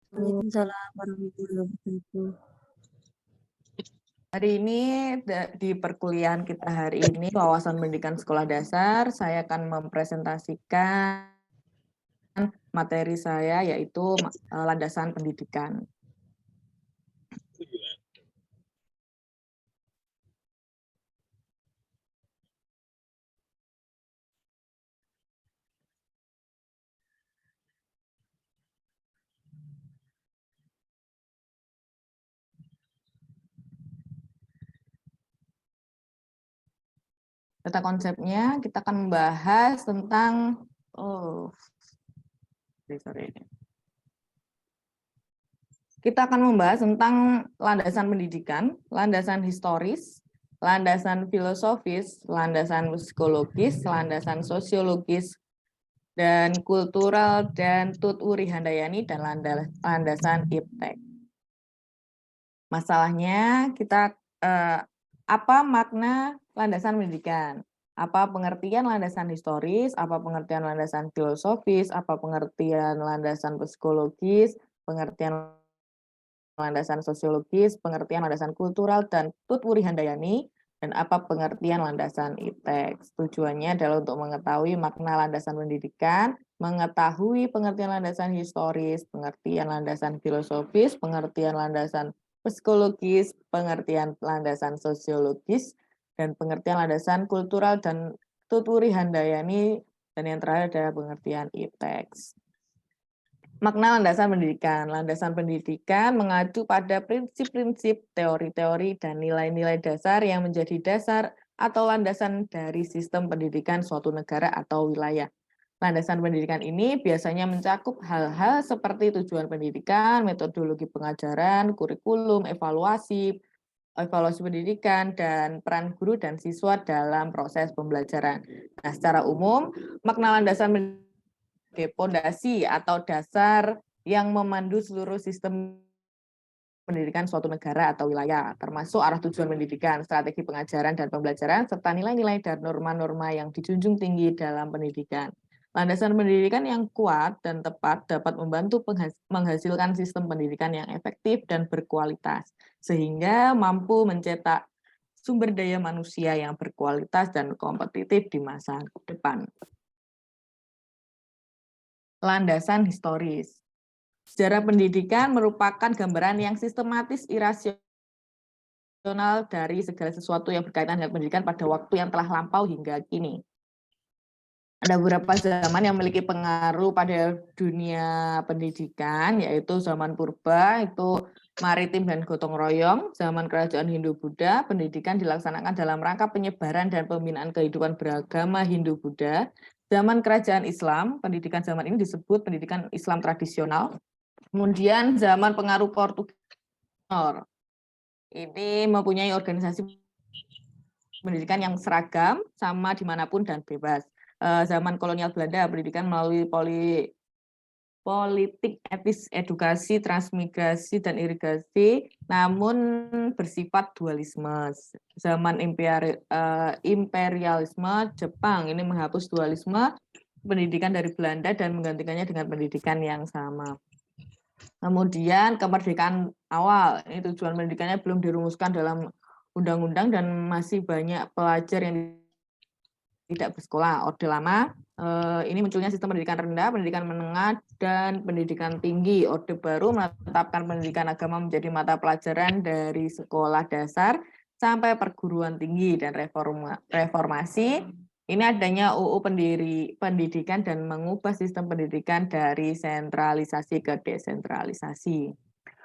Waalaikumsalam warahmatullahi wabarakatuh. Hari ini di perkuliahan kita hari ini wawasan pendidikan sekolah dasar, saya akan mempresentasikan materi saya yaitu landasan pendidikan. Data konsepnya kita akan membahas tentang kita akan membahas tentang landasan pendidikan, landasan historis, landasan filosofis, landasan psikologis, landasan sosiologis, dan kultural, dan Tut Wuri Handayani, dan landasan iptek. Masalahnya kita apa makna landasan pendidikan? Apa pengertian landasan historis? Apa pengertian landasan filosofis? Apa pengertian landasan psikologis? Pengertian landasan sosiologis, pengertian landasan kultural, dan Tut Wuri Handayani, dan apa pengertian landasan iptek. Tujuannya adalah untuk mengetahui makna landasan pendidikan, mengetahui pengertian landasan historis, pengertian landasan filosofis, pengertian landasan psikologis, pengertian landasan sosiologis, dan pengertian landasan kultural, dan Tut Wuri Handayani, dan yang terakhir adalah pengertian iptek. Makna landasan pendidikan. Landasan pendidikan mengacu pada prinsip-prinsip, teori-teori, dan nilai-nilai dasar yang menjadi dasar atau landasan dari sistem pendidikan suatu negara atau wilayah. Landasan pendidikan ini biasanya mencakup hal-hal seperti tujuan pendidikan, metodologi pengajaran, kurikulum, evaluasi pendidikan, dan peran guru dan siswa dalam proses pembelajaran. Nah, secara umum, makna landasan pendidikan pondasi atau dasar yang memandu seluruh sistem pendidikan suatu negara atau wilayah, termasuk arah tujuan pendidikan, strategi pengajaran dan pembelajaran, serta nilai-nilai dan norma-norma yang dijunjung tinggi dalam pendidikan. Landasan pendidikan yang kuat dan tepat dapat membantu menghasilkan sistem pendidikan yang efektif dan berkualitas, sehingga mampu mencetak sumber daya manusia yang berkualitas dan kompetitif di masa depan. Landasan historis. Sejarah pendidikan merupakan gambaran yang sistematis, irasional dari segala sesuatu yang berkaitan dengan pendidikan pada waktu yang telah lampau hingga kini. Ada beberapa zaman yang memiliki pengaruh pada dunia pendidikan, yaitu zaman purba, itu maritim dan gotong royong. Zaman kerajaan Hindu-Buddha, pendidikan dilaksanakan dalam rangka penyebaran dan pembinaan kehidupan beragama Hindu-Buddha. Zaman kerajaan Islam, pendidikan zaman ini disebut pendidikan Islam tradisional. Kemudian zaman pengaruh Portugis, ini mempunyai organisasi pendidikan yang seragam, sama dimanapun dan bebas. Zaman kolonial Belanda, pendidikan melalui politik etis edukasi, transmigrasi, dan irigasi, namun bersifat dualisme. Zaman imperialisme Jepang, ini menghapus dualisme pendidikan dari Belanda dan menggantikannya dengan pendidikan yang sama. Kemudian kemerdekaan awal, ini tujuan pendidikannya belum dirumuskan dalam undang-undang dan masih banyak pelajar yang tidak bersekolah. Orde Lama, ini munculnya sistem pendidikan rendah, pendidikan menengah, dan pendidikan tinggi. Orde Baru menetapkan pendidikan agama menjadi mata pelajaran dari sekolah dasar sampai perguruan tinggi, dan reformasi. Ini adanya UU pendidikan dan mengubah sistem pendidikan dari sentralisasi ke desentralisasi.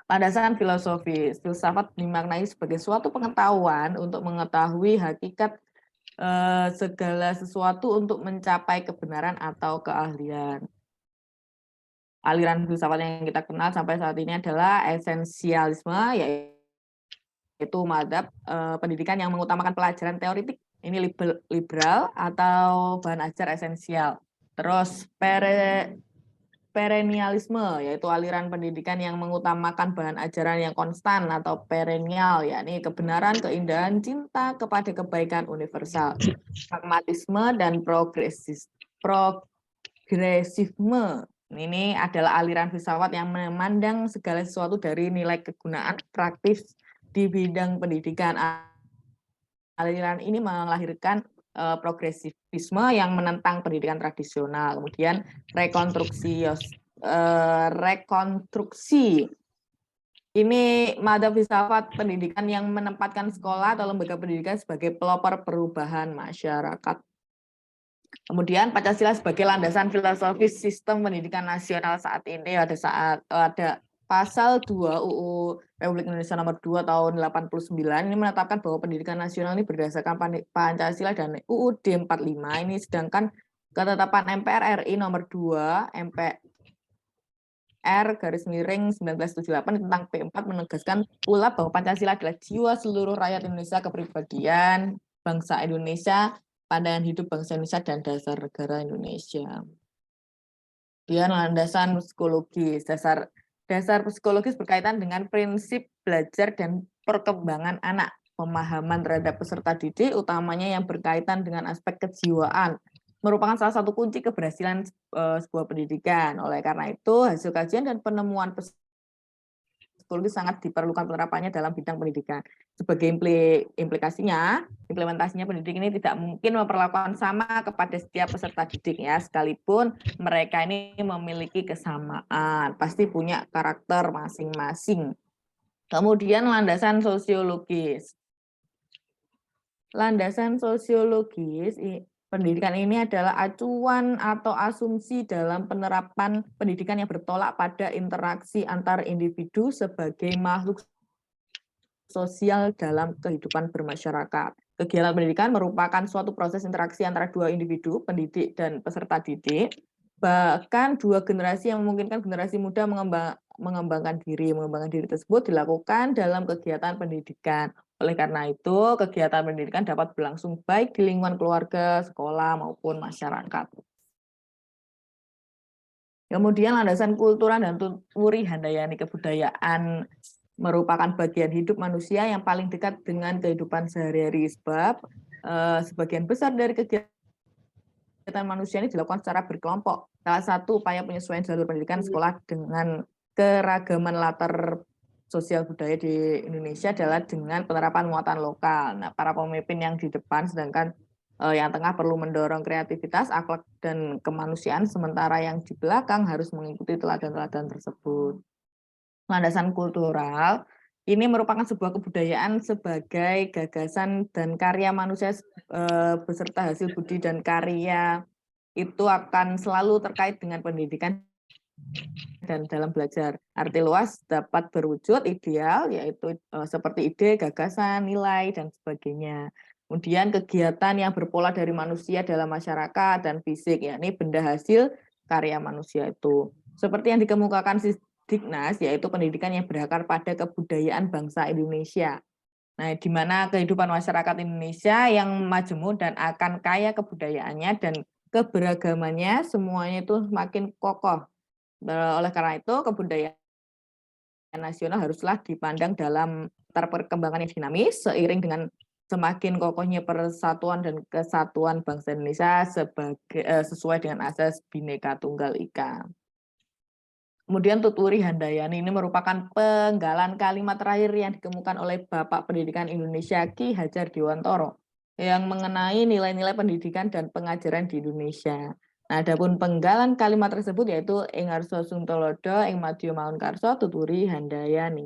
Landasan filosofis. Filsafat dimaknai sebagai suatu pengetahuan untuk mengetahui hakikat segala sesuatu untuk mencapai kebenaran atau keahlian. Aliran filsafat yang kita kenal sampai saat ini adalah esensialisme, yaitu madhab pendidikan yang mengutamakan pelajaran teoritik, ini liberal atau bahan ajar esensial. Terus perennialisme, yaitu aliran pendidikan yang mengutamakan bahan ajaran yang konstan atau perennial, yakni kebenaran, keindahan, cinta kepada kebaikan universal. Pragmatisme dan progresisme, Ini adalah aliran filsafat yang memandang segala sesuatu dari nilai kegunaan praktis di bidang pendidikan. Aliran ini melahirkan progresivisme yang menentang pendidikan tradisional. Kemudian rekonstruksi. Ini madhab filsafat pendidikan yang menempatkan sekolah atau lembaga pendidikan sebagai pelopor perubahan masyarakat. Kemudian Pancasila sebagai landasan filosofis sistem pendidikan nasional saat ini ada pasal 2 UU Republik Indonesia nomor 2 tahun 89 ini menetapkan bahwa pendidikan nasional ini berdasarkan Pancasila dan UUD 45 ini, sedangkan ketetapan MPR RI nomor 2 MPR/1978 tentang P4 menegaskan pula bahwa Pancasila adalah jiwa seluruh rakyat Indonesia, kepribadian bangsa Indonesia, pandangan hidup bangsa Indonesia, dan dasar negara Indonesia. Kemudian landasan psikologis. Dasar psikologis berkaitan dengan prinsip belajar dan perkembangan anak, pemahaman terhadap peserta didik, utamanya yang berkaitan dengan aspek kejiwaan, merupakan salah satu kunci keberhasilan sebuah pendidikan. Oleh karena itu, hasil kajian dan penemuan psikologi sangat diperlukan penerapannya dalam bidang pendidikan. Sebagai implementasinya pendidik ini tidak mungkin memperlakukan sama kepada setiap peserta didik ya, sekalipun mereka ini memiliki kesamaan, pasti punya karakter masing-masing. Kemudian landasan sosiologis. Landasan sosiologis pendidikan ini adalah acuan atau asumsi dalam penerapan pendidikan yang bertolak pada interaksi antar individu sebagai makhluk sosial dalam kehidupan bermasyarakat. Kegiatan pendidikan merupakan suatu proses interaksi antara dua individu, pendidik dan peserta didik, bahkan dua generasi yang memungkinkan generasi muda mengembangkan diri. Mengembangkan diri tersebut dilakukan dalam kegiatan pendidikan. Oleh karena itu, kegiatan pendidikan dapat berlangsung baik di lingkungan keluarga, sekolah, maupun masyarakat. Kemudian landasan kultural dan Tuturi Handayani, kebudayaan merupakan bagian hidup manusia yang paling dekat dengan kehidupan sehari-hari, sebab sebagian besar dari kegiatan manusia ini dilakukan secara berkelompok. Salah satu upaya penyesuaian jalur pendidikan sekolah dengan keragaman latar sosial budaya di Indonesia adalah dengan penerapan muatan lokal. Nah, para pemimpin yang di depan, sedangkan yang tengah perlu mendorong kreativitas, akhlak, dan kemanusiaan, sementara yang di belakang harus mengikuti teladan-teladan tersebut. Landasan kultural ini merupakan sebuah kebudayaan sebagai gagasan dan karya manusia beserta hasil budi dan karya itu akan selalu terkait dengan pendidikan dan dalam belajar. Arti luas dapat berwujud ideal, yaitu seperti ide, gagasan, nilai, dan sebagainya. Kemudian kegiatan yang berpola dari manusia dalam masyarakat dan fisik, yakni benda hasil karya manusia itu. Seperti yang dikemukakan Diknas, yaitu pendidikan yang berakar pada kebudayaan bangsa Indonesia. Nah, di mana kehidupan masyarakat Indonesia yang majemuk dan akan kaya kebudayaannya dan keberagamannya, semuanya itu makin kokoh. Oleh karena itu, kebudayaan nasional haruslah dipandang dalam perkembangan yang dinamis, seiring dengan semakin kokohnya persatuan dan kesatuan bangsa Indonesia sesuai dengan asas Bhinneka Tunggal Ika. Kemudian Tuturi Handayani ini merupakan penggalan kalimat terakhir yang dikemukakan oleh Bapak Pendidikan Indonesia Ki Hajar Dewantoro yang mengenai nilai-nilai pendidikan dan pengajaran di Indonesia. Nah, adapun penggalan kalimat tersebut yaitu ing Arso Suntolodo, ing Madya Maun Karso, Tuturi Handayani.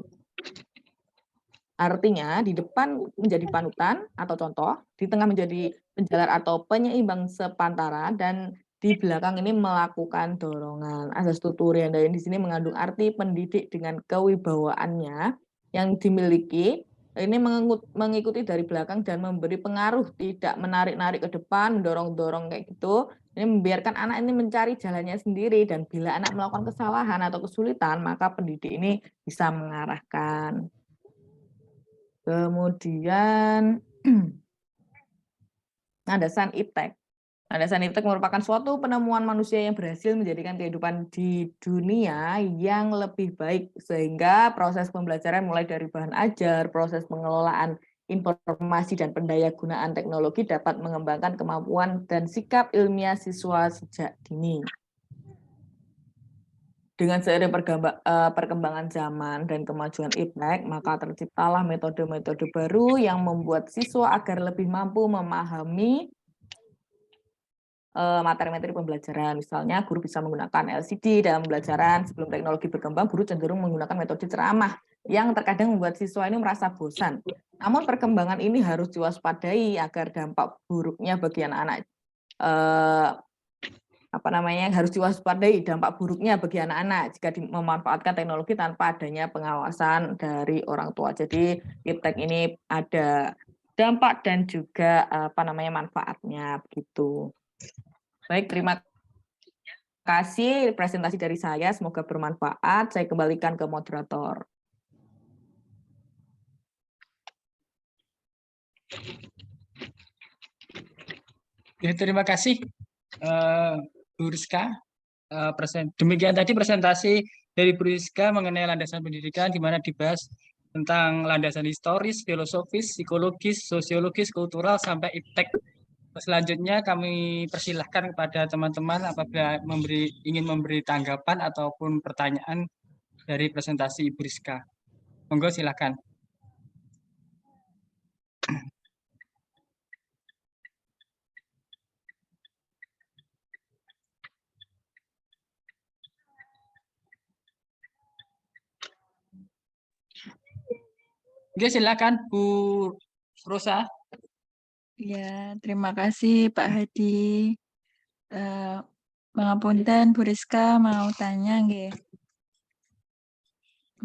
Artinya di depan menjadi panutan atau contoh, di tengah menjadi penjalar atau penyeimbang sepantara, dan di belakang ini melakukan dorongan. Asas Tuturi Handayani di sini mengandung arti pendidik dengan kewibawaannya yang dimiliki, ini mengikuti dari belakang dan memberi pengaruh, tidak menarik-narik ke depan, mendorong-dorong kayak gitu. Ini membiarkan anak ini mencari jalannya sendiri, dan bila anak melakukan kesalahan atau kesulitan, maka pendidik ini bisa mengarahkan. Kemudian landasan iptek. Landasan iptek merupakan suatu penemuan manusia yang berhasil menjadikan kehidupan di dunia yang lebih baik, sehingga proses pembelajaran mulai dari bahan ajar, proses pengelolaan informasi dan pendayagunaan teknologi dapat mengembangkan kemampuan dan sikap ilmiah siswa sejak dini. Dengan seiring perkembangan zaman dan kemajuan iptek, maka terciptalah metode-metode baru yang membuat siswa agar lebih mampu memahami materi-materi pembelajaran. Misalnya, guru bisa menggunakan LCD dalam pembelajaran. Sebelum teknologi berkembang, guru cenderung menggunakan metode ceramah yang terkadang membuat siswa ini merasa bosan. Namun perkembangan ini harus diwaspadai agar dampak buruknya bagi anak-anak harus diwaspadai dampak buruknya bagi anak-anak jika memanfaatkan teknologi tanpa adanya pengawasan dari orang tua. Jadi iptek ini ada dampak dan juga manfaatnya begitu. Baik, terima kasih presentasi dari saya, semoga bermanfaat. Saya kembalikan ke moderator. Ya, terima kasih Bu Rizka. Demikian tadi presentasi dari Bu Rizka mengenai landasan pendidikan, di mana dibahas tentang landasan historis, filosofis, psikologis, sosiologis, kultural, sampai iptek. Selanjutnya kami persilahkan kepada teman-teman apabila ingin memberi tanggapan ataupun pertanyaan dari presentasi Ibu Rizka. Monggo silakan. Oke, silakan Bu Rosa. Ya, terima kasih Pak Hadi. Pangapunten Bu Rizka mau tanya nggih.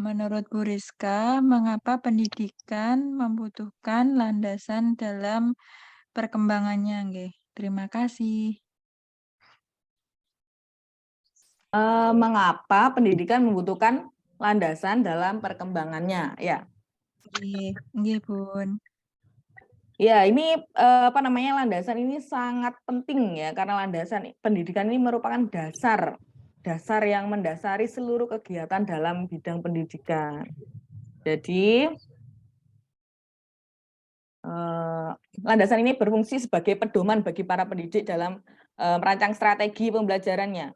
Menurut Bu Rizka, mengapa pendidikan membutuhkan landasan dalam perkembangannya nggih? Terima kasih. Mengapa pendidikan membutuhkan landasan dalam perkembangannya? Ya. Nggih, Bun. Ya, ini landasan ini sangat penting ya, karena landasan pendidikan ini merupakan dasar yang mendasari seluruh kegiatan dalam bidang pendidikan. Jadi landasan ini berfungsi sebagai pedoman bagi para pendidik dalam merancang strategi pembelajarannya.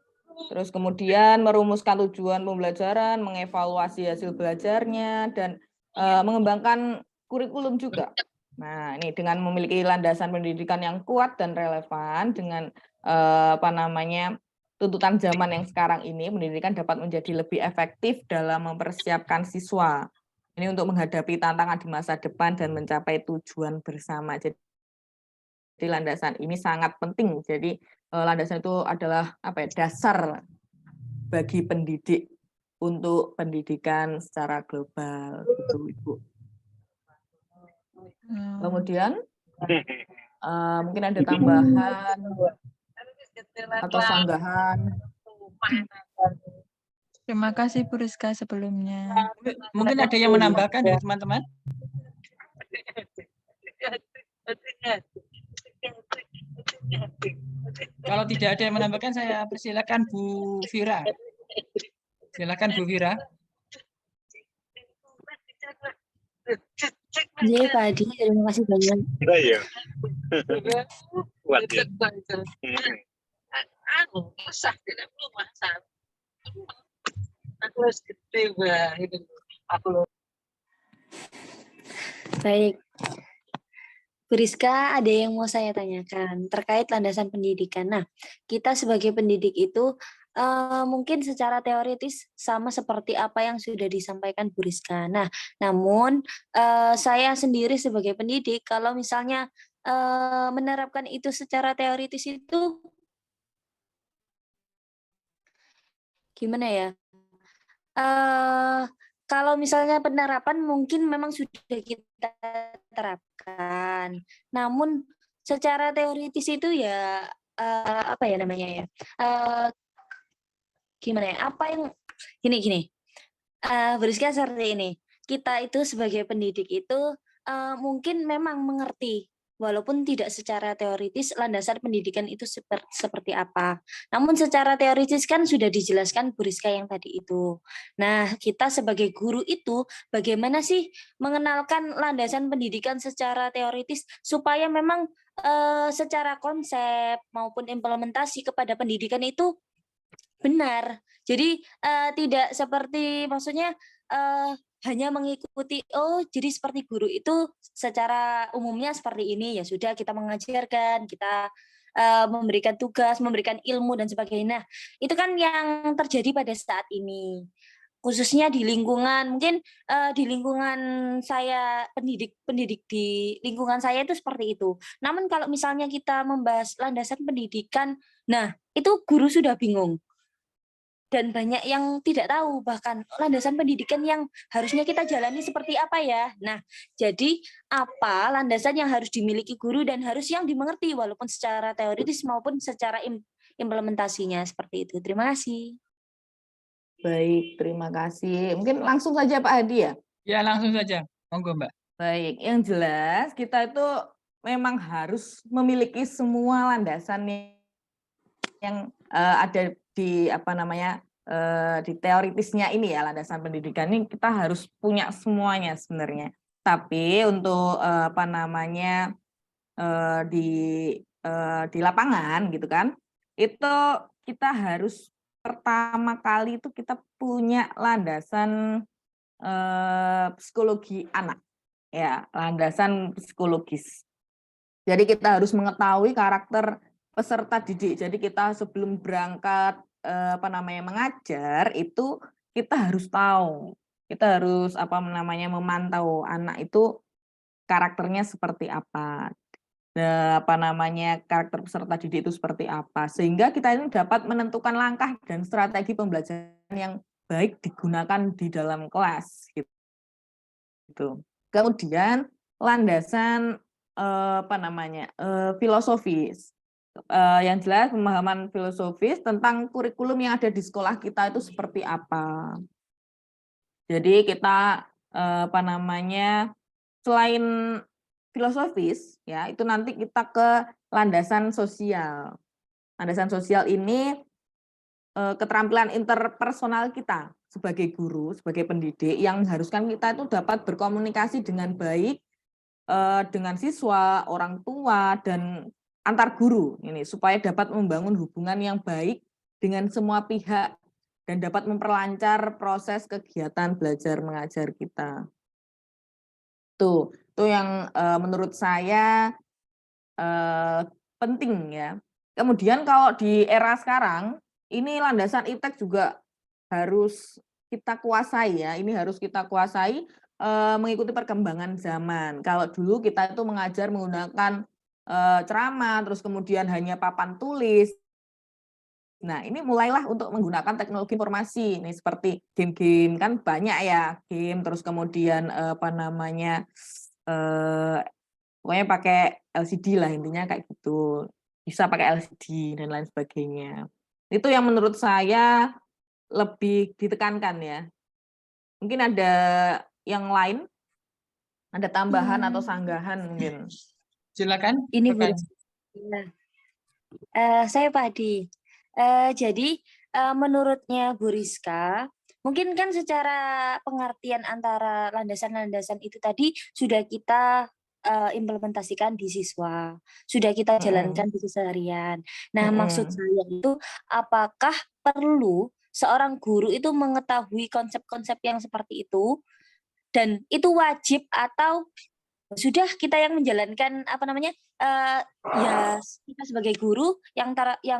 Terus kemudian merumuskan tujuan pembelajaran, mengevaluasi hasil belajarnya, dan mengembangkan kurikulum juga. Nah, ini dengan memiliki landasan pendidikan yang kuat dan relevan dengan tuntutan zaman yang sekarang ini, pendidikan dapat menjadi lebih efektif dalam mempersiapkan siswa. Ini untuk menghadapi tantangan di masa depan dan mencapai tujuan bersama. Jadi landasan ini sangat penting. Jadi landasan itu adalah dasar bagi pendidik untuk pendidikan secara global, gitu Ibu. Kemudian mungkin ada tambahan atau sanggahan. Terima kasih Bu Rizka sebelumnya. Mungkin ada yang menambahkan dari teman-teman? Kalau tidak ada yang menambahkan, saya persilakan Bu Vira. Silakan Bu Vira. Iya Pak Adi, terima kasih banyak. Iya. Kuat ya. Baik. Bu Rizka, ada yang mau saya tanyakan terkait landasan pendidikan. Nah, kita sebagai pendidik itu mungkin secara teoritis sama seperti apa yang sudah disampaikan Bu Rizka. Nah, namun saya sendiri sebagai pendidik, kalau misalnya menerapkan itu secara teoritis itu gimana ya? Kalau misalnya penerapan mungkin memang sudah kita terapkan, namun secara teoritis itu ya apa ya namanya ya? Gimana ya? Apa yang gini, Beriska seperti ini. Kita itu sebagai pendidik itu mungkin memang mengerti, walaupun tidak secara teoritis landasan pendidikan itu seperti apa. Namun secara teoritis kan sudah dijelaskan Bu Rizka yang tadi itu. Nah, kita sebagai guru itu bagaimana sih mengenalkan landasan pendidikan secara teoritis supaya memang secara konsep maupun implementasi kepada pendidikan itu Benar. Jadi, tidak seperti maksudnya, hanya mengikuti, oh jadi seperti guru itu secara umumnya seperti ini, ya sudah kita mengajarkan, kita, memberikan tugas, memberikan ilmu dan sebagainya. Nah, itu kan yang terjadi pada saat ini. Khususnya di lingkungan mungkin, di lingkungan saya pendidik di lingkungan saya itu seperti itu. Namun kalau misalnya kita membahas landasan pendidikan, nah itu guru sudah bingung. Dan banyak yang tidak tahu bahkan landasan pendidikan yang harusnya kita jalani seperti apa ya. Nah, jadi apa landasan yang harus dimiliki guru dan harus yang dimengerti walaupun secara teoritis maupun secara implementasinya seperti itu. Terima kasih. Baik, terima kasih. Mungkin langsung saja Pak Hadi ya. Ya, langsung saja. Monggo, Mbak. Baik, yang jelas kita itu memang harus memiliki semua landasan yang ada di apa namanya di teoritisnya ini ya, landasan pendidikan ini kita harus punya semuanya sebenarnya. Tapi untuk apa namanya di lapangan gitu kan, itu kita harus pertama kali itu kita punya landasan psikologi anak, ya, landasan psikologis. Jadi kita harus mengetahui karakter peserta didik. Jadi kita sebelum berangkat apa namanya mengajar itu kita harus tahu. Kita harus apa namanya memantau anak itu karakternya seperti apa. Apa namanya karakter peserta didik itu seperti apa. Sehingga kita ini dapat menentukan langkah dan strategi pembelajaran yang baik digunakan di dalam kelas gitu. Kemudian landasan apa namanya filosofis. Yang jelas pemahaman filosofis tentang kurikulum yang ada di sekolah kita itu seperti apa. Jadi kita apa namanya selain filosofis ya itu nanti kita ke landasan sosial. Landasan sosial ini keterampilan interpersonal kita sebagai guru, sebagai pendidik yang mengharuskan kita itu dapat berkomunikasi dengan baik dengan siswa, orang tua, dan antar guru ini supaya dapat membangun hubungan yang baik dengan semua pihak dan dapat memperlancar proses kegiatan belajar mengajar kita. Tuh yang menurut saya penting ya. Kemudian kalau di era sekarang ini landasan ITEK juga harus kita kuasai ya. Ini harus kita kuasai mengikuti perkembangan zaman. Kalau dulu kita itu mengajar menggunakan ceramah, terus kemudian hanya papan tulis. Nah, ini mulailah untuk menggunakan teknologi informasi. Ini seperti game-game kan banyak ya, game terus kemudian apa namanya pokoknya pakai LCD lah intinya kayak gitu. Bisa pakai LCD dan lain sebagainya. Itu yang menurut saya lebih ditekankan ya. Mungkin ada yang lain? Ada tambahan atau sanggahan mungkin? Silakan. Ini Bu rekan. Rizky. Saya Pak Adi. Jadi menurutnya Bu Rizka, mungkin kan secara pengertian antara landasan-landasan itu tadi sudah kita implementasikan di siswa, sudah kita jalankan di keseharian. Nah, maksud saya itu apakah perlu seorang guru itu mengetahui konsep-konsep yang seperti itu dan itu wajib atau sudah kita yang menjalankan apa namanya ya kita sebagai guru yang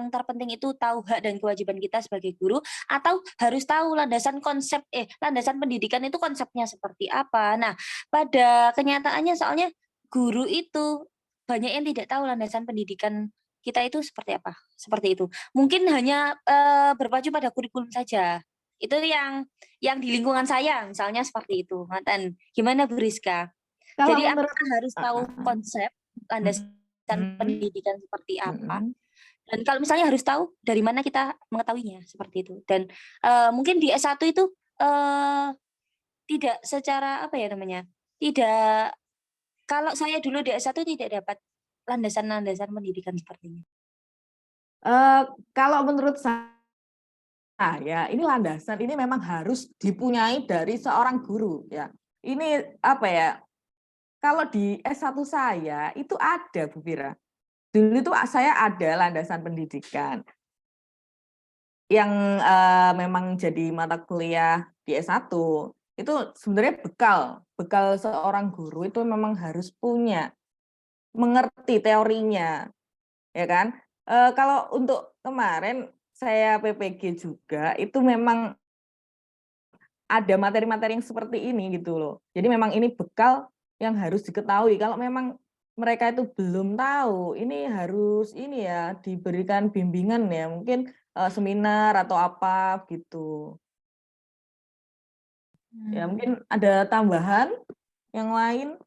terpenting itu tahu hak dan kewajiban kita sebagai guru atau harus tahu landasan landasan pendidikan itu konsepnya seperti apa. Nah, pada kenyataannya soalnya guru itu banyak yang tidak tahu landasan pendidikan kita itu seperti apa. Seperti itu. Mungkin hanya berpacu pada kurikulum saja. Itu yang di lingkungan saya misalnya seperti itu. Mantan. Gimana Bu Rizka? Kalau Jadi menurut apakah harus tahu konsep landasan pendidikan seperti apa? Dan kalau misalnya harus tahu dari mana kita mengetahuinya seperti itu. Dan mungkin di S1 itu tidak secara apa ya namanya? Tidak kalau saya dulu di S1 tidak dapat landasan-landasan pendidikan sepertinya. Kalau menurut saya ini landasan ini memang harus dipunyai dari seorang guru ya. Ini apa ya? Kalau di S1 saya itu ada Bu Fira. Dulu itu saya ada landasan pendidikan. yang memang jadi mata kuliah di S1 itu sebenarnya bekal seorang guru itu memang harus punya, mengerti teorinya, ya kan? Kalau untuk kemarin saya PPG juga itu memang ada materi-materi yang seperti ini gitu loh. Jadi memang ini bekal yang harus diketahui. Kalau memang mereka itu belum tahu, ini harus ini ya diberikan bimbingan ya, mungkin seminar atau apa gitu. Ya mungkin ada tambahan yang lain.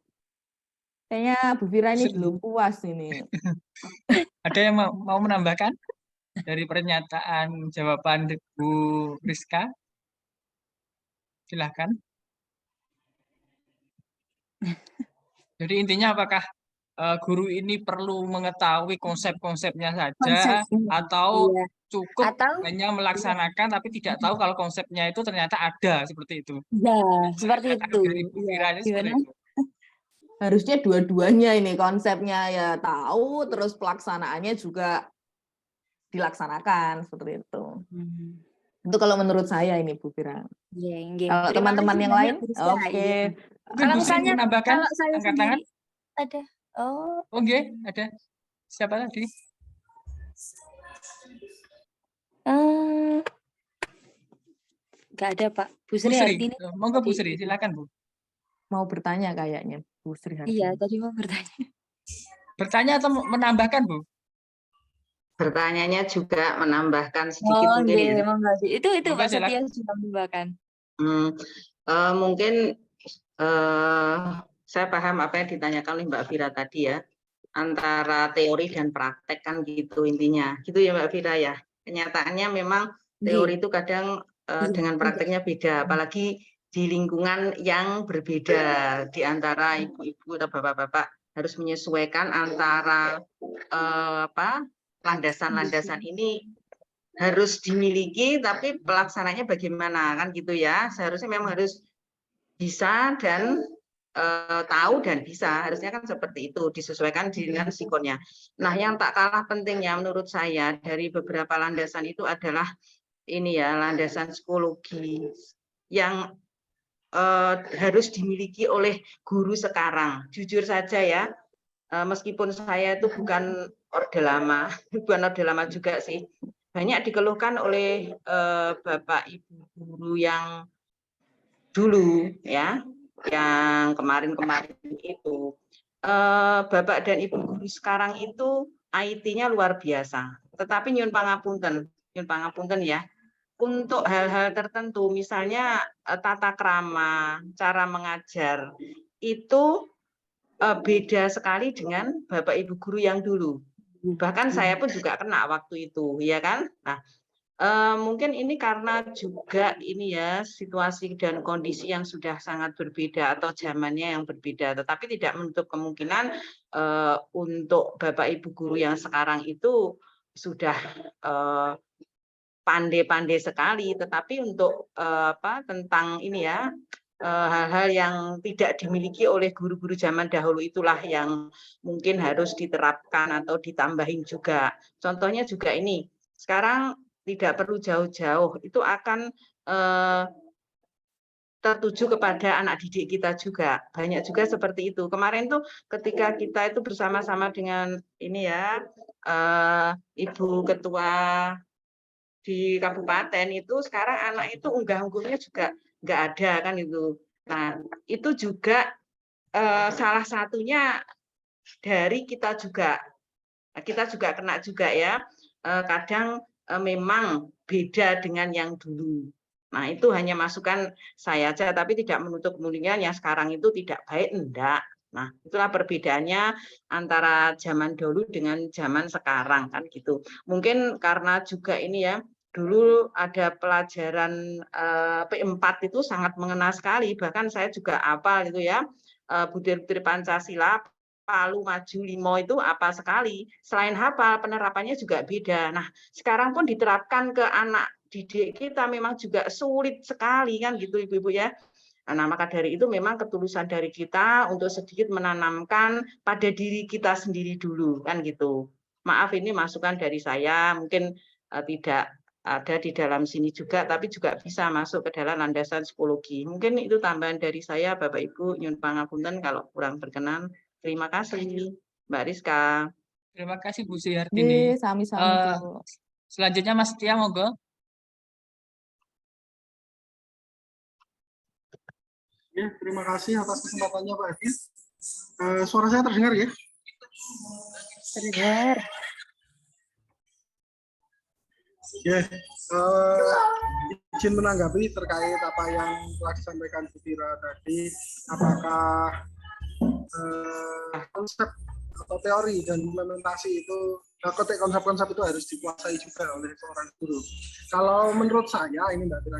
Kayaknya Bu Fira ini belum puas ini. Ada yang mau menambahkan dari pernyataan jawaban Bu Rizka? Silahkan. Jadi intinya apakah guru ini perlu mengetahui konsep-konsepnya saja Konsepnya. atau Iya. cukup Atau hanya melaksanakan tapi tidak tahu kalau konsepnya itu ternyata ada seperti itu. ya seperti Pernyataan itu. dari Bu Iya. Fira ini seperti Gimana? itu. Harusnya dua-duanya ini konsepnya ya tahu, terus pelaksanaannya juga dilaksanakan seperti itu. Itu kalau menurut saya ini Bu Fira. Iya, nggih. Kalau Terima teman-teman kasih yang banyak, lain, Bu Rizka. oke. Iya. Mungkin Kalau Bu Sri misalnya menambahkan, kalau saya angkat tangan. sendiri ada. Oh, Oke, ada. Siapa tadi? nggak ada Pak. Bu Bu Sri Sri. hari ini. Monggo Bu tadi- Sri, silakan Bu. Mau bertanya kayaknya Bu Sri hari Iya, ini. tadi mau bertanya. Bertanya atau menambahkan Bu? Bertanyanya juga menambahkan sedikit Oh, mungkin ya. nggih, monggo. Itu Monggo, Pak silakan. Setia sudah menambahkan. Mungkin saya paham apa yang ditanyakan oleh Mbak Fira tadi ya, antara teori dan praktek kan gitu intinya, gitu ya Mbak Fira ya. Kenyataannya memang teori itu kadang Iya, dengan prakteknya beda, apalagi di lingkungan yang berbeda di antara ibu-ibu atau bapak-bapak harus menyesuaikan antara landasan-landasan ini harus dimiliki, tapi pelaksananya bagaimana kan gitu ya. Seharusnya memang harus bisa dan tahu dan bisa, harusnya kan seperti itu, disesuaikan dengan sikonnya. Nah, yang tak kalah pentingnya menurut saya dari beberapa landasan itu adalah ini ya, landasan psikologi yang harus dimiliki oleh guru sekarang. Jujur saja ya, meskipun saya itu bukan orde lama, bukan orde lama juga sih, banyak dikeluhkan oleh bapak ibu guru yang dulu ya, yang kemarin-kemarin itu, bapak dan ibu guru sekarang itu IT-nya luar biasa. Tetapi nyun pangapunten ya, untuk hal-hal tertentu, misalnya tata krama, cara mengajar, itu beda sekali dengan bapak ibu guru yang dulu. Bahkan saya pun juga kena waktu itu, ya kan? Nah, mungkin ini karena juga ini ya situasi dan kondisi yang sudah sangat berbeda atau zamannya yang berbeda, tetapi tidak menutup kemungkinan untuk bapak ibu guru yang sekarang itu sudah pandai-pandai sekali, tetapi untuk tentang ini ya hal-hal yang tidak dimiliki oleh guru-guru zaman dahulu itulah yang mungkin harus diterapkan atau ditambahin juga. Contohnya juga ini, sekarang tidak perlu jauh-jauh, itu akan tertuju kepada anak didik kita juga. Banyak juga seperti itu. Kemarin tuh ketika kita itu bersama-sama dengan ini ya, Ibu Ketua di kabupaten itu, sekarang anak itu unggah-ungguhnya juga nggak ada kan itu. Nah, itu juga salah satunya dari kita juga kena juga ya. Kadang memang beda dengan yang dulu. Nah, itu hanya masukan saya aja, tapi tidak menutup kemungkinan yang sekarang itu tidak baik, enggak. Nah, itulah perbedaannya antara zaman dulu dengan zaman sekarang kan gitu. Mungkin karena juga ini ya, dulu ada pelajaran P4 itu sangat mengena sekali, bahkan saya juga hafal itu ya, butir-butir Pancasila, Palu Maju Limo itu apa sekali. Selain hafal, penerapannya juga beda. Nah, sekarang pun diterapkan ke anak didik kita memang juga sulit sekali kan gitu Ibu-ibu ya. Nah, maka dari itu memang ketulusan dari kita untuk sedikit menanamkan pada diri kita sendiri dulu kan gitu. Maaf ini masukan dari saya, mungkin tidak ada di dalam sini juga, tapi juga bisa masuk ke dalam landasan psikologi. Mungkin itu tambahan dari saya, Bapak Ibu, nyun pangapunten kalau kurang berkenan. Terima kasih, Mbak Rizka. Terima kasih Bu Sri Ye, Hartini. sami-sami Eh, tuh. Selanjutnya Mas Setia, monggo. Ya, terima kasih atas kesempatannya Pak Edi. Suara saya terdengar ya? Terdengar. Ya, izin menanggapi terkait apa yang telah disampaikan Bu Tira tadi. Apakah konsep atau teori dan implementasi itu, konsep-konsep itu harus dikuasai juga oleh seorang guru. Kalau menurut saya, ini Mbak Tira,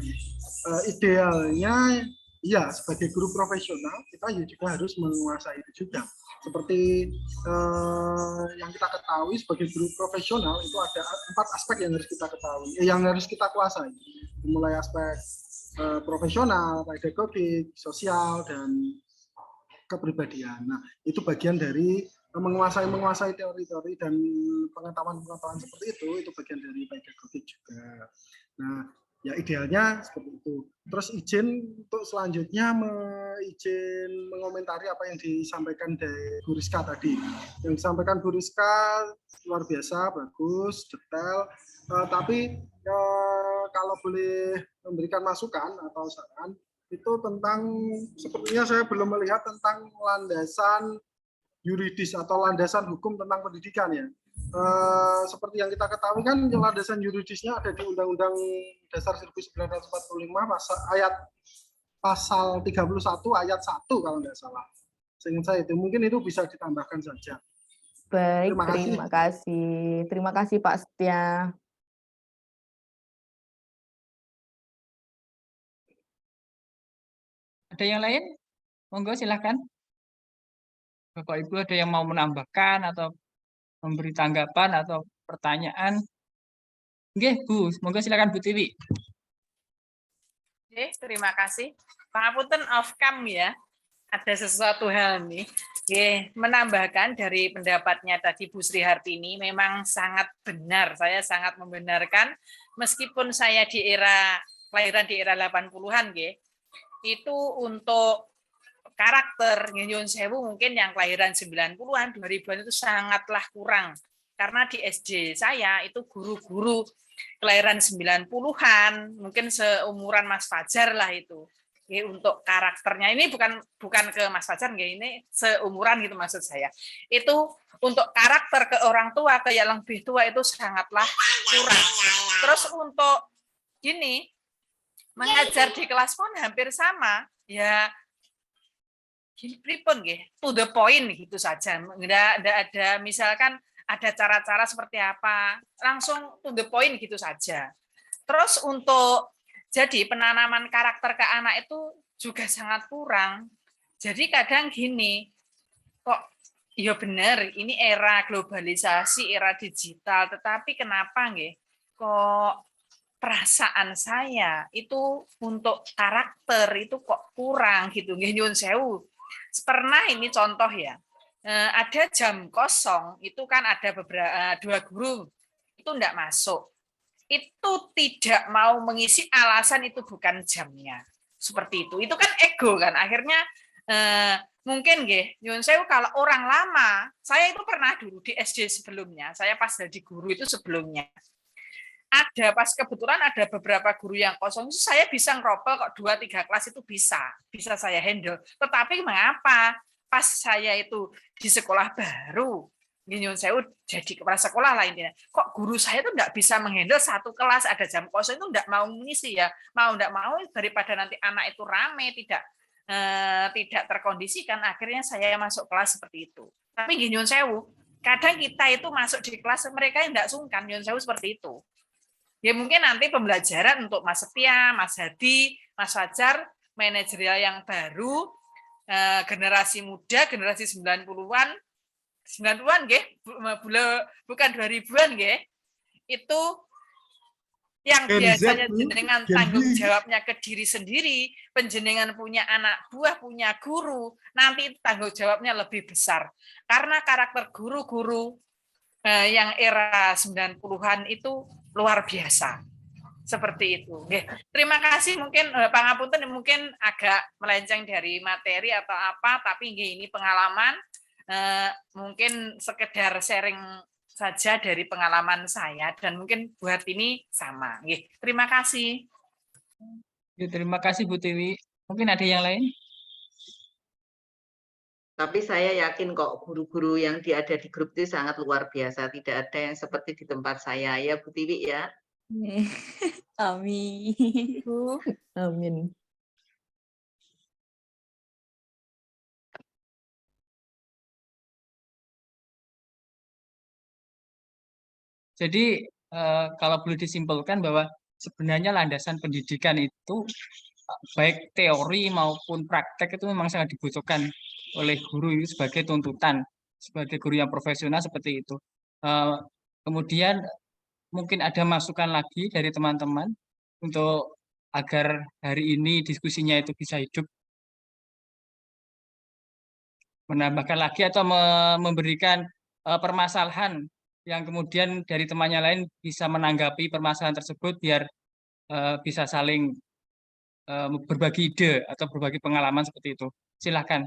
idealnya ya sebagai guru profesional kita juga harus menguasai itu juga. Seperti yang kita ketahui sebagai guru profesional itu ada 4 aspek yang harus kita ketahui, yang harus kita kuasai. Mulai aspek profesional, pedagogik, sosial, dan kepribadian. Nah, itu bagian dari menguasai teori-teori dan pengetahuan seperti itu bagian dari pedagogik juga. Nah, ya idealnya seperti itu. Terus izin untuk selanjutnya izin mengomentari apa yang disampaikan dari Bu Rizka tadi. Yang disampaikan Bu Rizka luar biasa, bagus, detail. Tapi kalau boleh memberikan masukan atau saran, itu tentang, sepertinya saya belum melihat tentang landasan yuridis atau landasan hukum tentang pendidikan ya. Seperti yang kita ketahui kan landasan yuridisnya ada di Undang-Undang Dasar 1945 pasal 31 ayat 1 kalau nggak salah. Seingat saya itu mungkin itu bisa ditambahkan saja. Baik, Terima kasih. terima kasih. Terima kasih Pak Setia. Ada yang lain? Monggo silakan. Bapak Ibu ada yang mau menambahkan atau memberi tanggapan atau pertanyaan? Oke, Bu, monggo silakan Bu Tiwi. Oke, terima kasih. Pangapunten off cam ya. Ada sesuatu hal nih. Oke, menambahkan dari pendapatnya tadi Bu Sri Hartini memang sangat benar. Saya sangat membenarkan meskipun saya di kelahiran di era 80-an itu untuk karakter nyun sewu mungkin yang kelahiran 90-an, 2000-an itu sangatlah kurang. Karena di SD saya itu guru-guru kelahiran 90-an, mungkin seumuran Mas Fajar lah itu. Untuk karakternya ini bukan ke Mas Fajar, ini seumuran gitu maksud saya. Itu untuk karakter ke orang tua, ke yang lebih tua itu sangatlah kurang. Terus untuk gini, mengajar di kelas pun hampir sama, ya pripun to the point gitu saja. Nggak ada misalkan ada cara-cara seperti apa, langsung to the point gitu saja. Terus untuk jadi penanaman karakter ke anak itu juga sangat kurang. Jadi kadang gini, kok ya benar ini era globalisasi, era digital, tetapi kenapa kok perasaan saya itu untuk karakter itu kok kurang gitu nyun sewu. Pernah ini contoh ya, ada jam kosong itu kan ada beberapa 2 guru itu enggak masuk, itu tidak mau mengisi alasan itu bukan jamnya, seperti itu kan ego kan akhirnya. Mungkin nyun sewu kalau orang lama, saya itu pernah dulu di SD sebelumnya, saya pas jadi guru itu sebelumnya ada pas kebetulan ada beberapa guru yang kosong, itu saya bisa ngeropel kok 2-3 kelas itu bisa saya handle. Tetapi mengapa pas saya itu di sekolah baru, nyun sewu jadi kepala sekolah lah intinya, kok guru saya itu enggak bisa menghandle 1 kelas ada jam kosong itu enggak mau mengisi ya, mau enggak mau daripada nanti anak itu rame tidak terkondisikan, akhirnya saya masuk kelas seperti itu. Tapi nyun sewu, kadang kita itu masuk di kelas mereka yang enggak sungkan, nyun sewu seperti itu. Ya mungkin nanti pembelajaran untuk Mas Setia, Mas Hadi, Mas Fajar, manajerial yang baru, generasi muda, generasi 90-an bukan 2000-an itu yang biasanya jenengan tanggung jawabnya ke diri sendiri, penjenengan punya anak buah, punya guru, nanti tanggung jawabnya lebih besar. Karena karakter guru-guru yang era 90-an itu luar biasa. Seperti itu. Oke. Terima kasih, mungkin pangapunten mungkin agak melenceng dari materi atau apa, tapi ini pengalaman, mungkin sekedar sharing saja dari pengalaman saya, dan mungkin buat ini sama. Terima kasih. Ya, terima kasih Bu Tiwi. Mungkin ada yang lain? Tapi saya yakin kok guru-guru yang ada di grup itu sangat luar biasa. Tidak ada yang seperti di tempat saya ya Bu Tiwi ya. Amin. Amin. Jadi kalau boleh disimpulkan bahwa sebenarnya landasan pendidikan itu baik teori maupun praktek itu memang sangat dibutuhkan oleh guru itu sebagai tuntutan, sebagai guru yang profesional seperti itu. Kemudian mungkin ada masukan lagi dari teman-teman untuk agar hari ini diskusinya itu bisa hidup, menambahkan lagi atau memberikan permasalahan yang kemudian dari temannya lain bisa menanggapi permasalahan tersebut biar bisa saling berbagi ide atau berbagi pengalaman seperti itu. Silakan.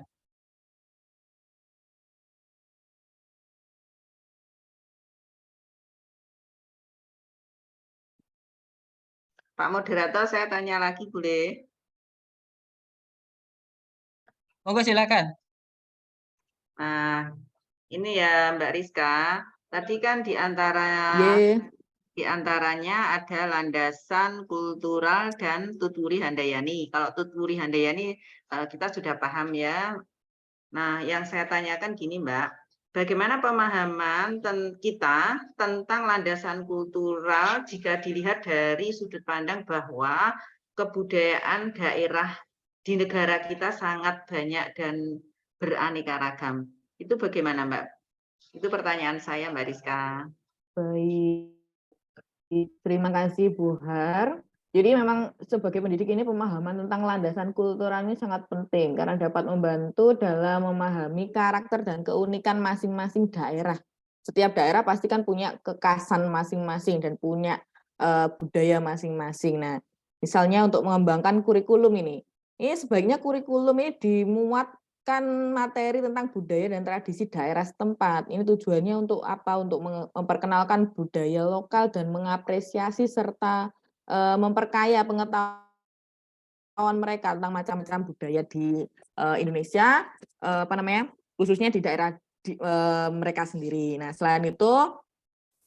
Pak Moderator, saya tanya lagi boleh? Monggo silakan. Nah, ini ya Mbak Rizka, tadi kan di antaranya ada landasan kultural dan tuturi handayani. Kalau tuturi handayani kita sudah paham ya. Nah, yang saya tanyakan gini Mbak, bagaimana pemahaman kita tentang landasan kultural jika dilihat dari sudut pandang bahwa kebudayaan daerah di negara kita sangat banyak dan beraneka ragam. Itu bagaimana Mbak? Itu pertanyaan saya Mbak Rizka. Baik, terima kasih Bu Har. Jadi memang sebagai pendidik ini pemahaman tentang landasan kultural ini sangat penting karena dapat membantu dalam memahami karakter dan keunikan masing-masing daerah. Setiap daerah pasti kan punya kekhasan masing-masing dan punya budaya masing-masing. Nah, misalnya untuk mengembangkan kurikulum ini sebaiknya kurikulum ini dimuatkan materi tentang budaya dan tradisi daerah setempat. Ini tujuannya untuk apa? Untuk memperkenalkan budaya lokal dan mengapresiasi serta memperkaya pengetahuan mereka tentang macam-macam budaya di Indonesia, khususnya di daerah mereka sendiri. Nah, selain itu,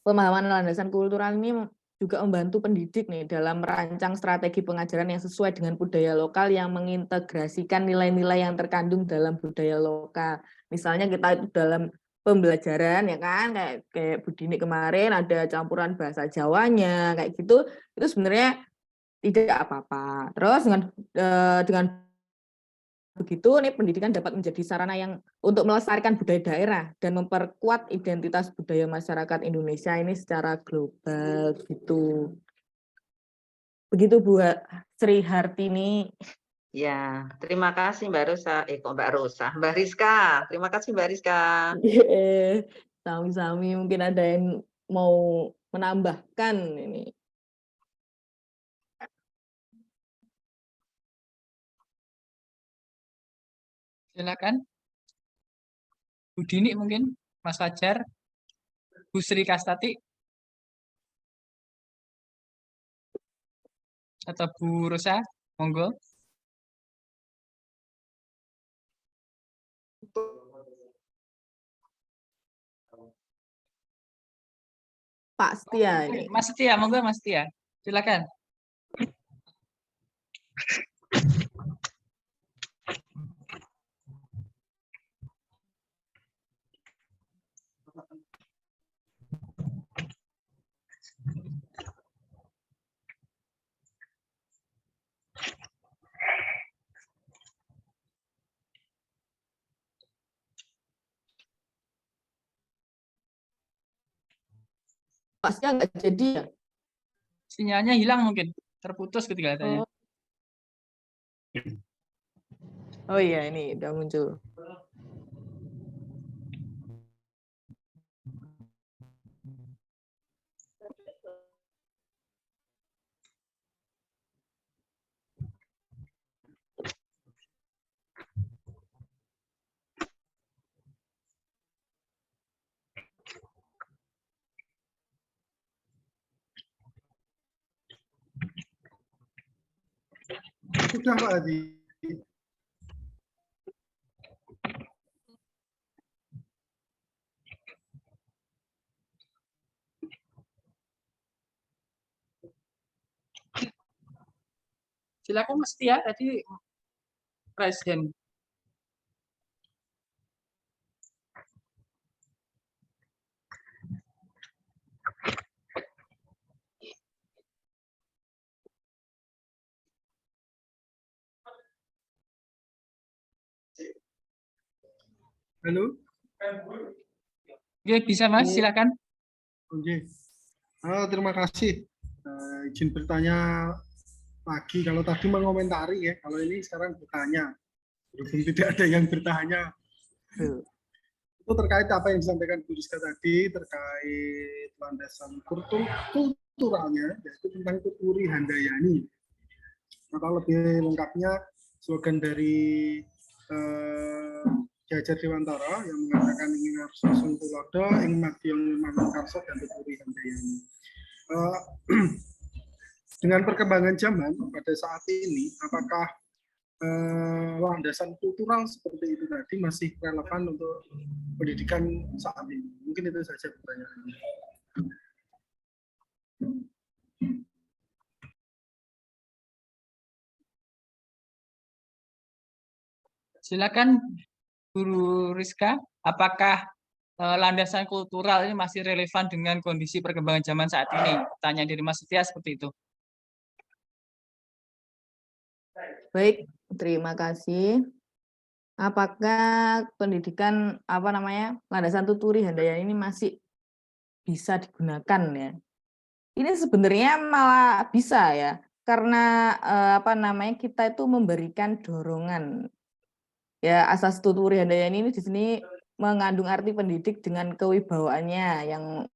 pemahaman landasan kultural ini juga membantu pendidik nih dalam merancang strategi pengajaran yang sesuai dengan budaya lokal yang mengintegrasikan nilai-nilai yang terkandung dalam budaya lokal. Misalnya kita itu dalam pembelajaran ya kan kayak Bu Dini kemarin ada campuran bahasa Jawanya kayak gitu, itu sebenarnya tidak apa-apa. Terus dengan begitu nih pendidikan dapat menjadi sarana yang untuk melestarikan budaya daerah dan memperkuat identitas budaya masyarakat Indonesia ini secara global gitu. Begitu Bu Sri Hartini. Ya, terima kasih Mbak Rosa. Mbak Rizka. Terima kasih Mbak Rizka. Sami-sami, mungkin ada yang mau menambahkan ini. Silakan. Bu Dini mungkin, Mas Fajar, Bu Sri Kastati, atau Bu Rosa, monggo. Pak Setia ini. Mas Setia, monggo Mas Setia. Silakan. Pak Setia nggak jadi ya? Sinyalnya hilang mungkin, terputus ketika tanya. Oh iya, ini udah muncul. sudah Pak Hadi. Silakan Mas Tia, tadi Presiden. Halo. Oke, bisa Mas, silakan. Oke. Terima kasih. Izin bertanya lagi. Kalau tadi mengomentari ya, kalau ini sekarang bertanya. Berhubung tidak ada yang bertanya. Itu terkait apa yang disampaikan Bu Rizka tadi, terkait landasan kulturalnya, yaitu tentang Tuturi Handayani. Maka lebih lengkapnya slogan dari Ki Hajar Dewantara yang mengatakan ingin harus tulodo, ing madya mangun karso dan Tuturi Handayani. Dengan perkembangan zaman pada saat ini, apakah landasan kultural seperti itu tadi masih relevan untuk pendidikan saat ini? Mungkin itu saja pertanyaannya. Silakan Guru Rizka, apakah landasan kultural ini masih relevan dengan kondisi perkembangan zaman saat ini? Tanya dari Mas Setia seperti itu. Baik, terima kasih. Apakah pendidikan landasan Tuturi Handayani ini masih bisa digunakan ya? Ini sebenarnya malah bisa ya, karena kita itu memberikan dorongan. Ya, asas Tuturi Handayani ini di sini mengandung arti pendidik dengan kewibawaannya yang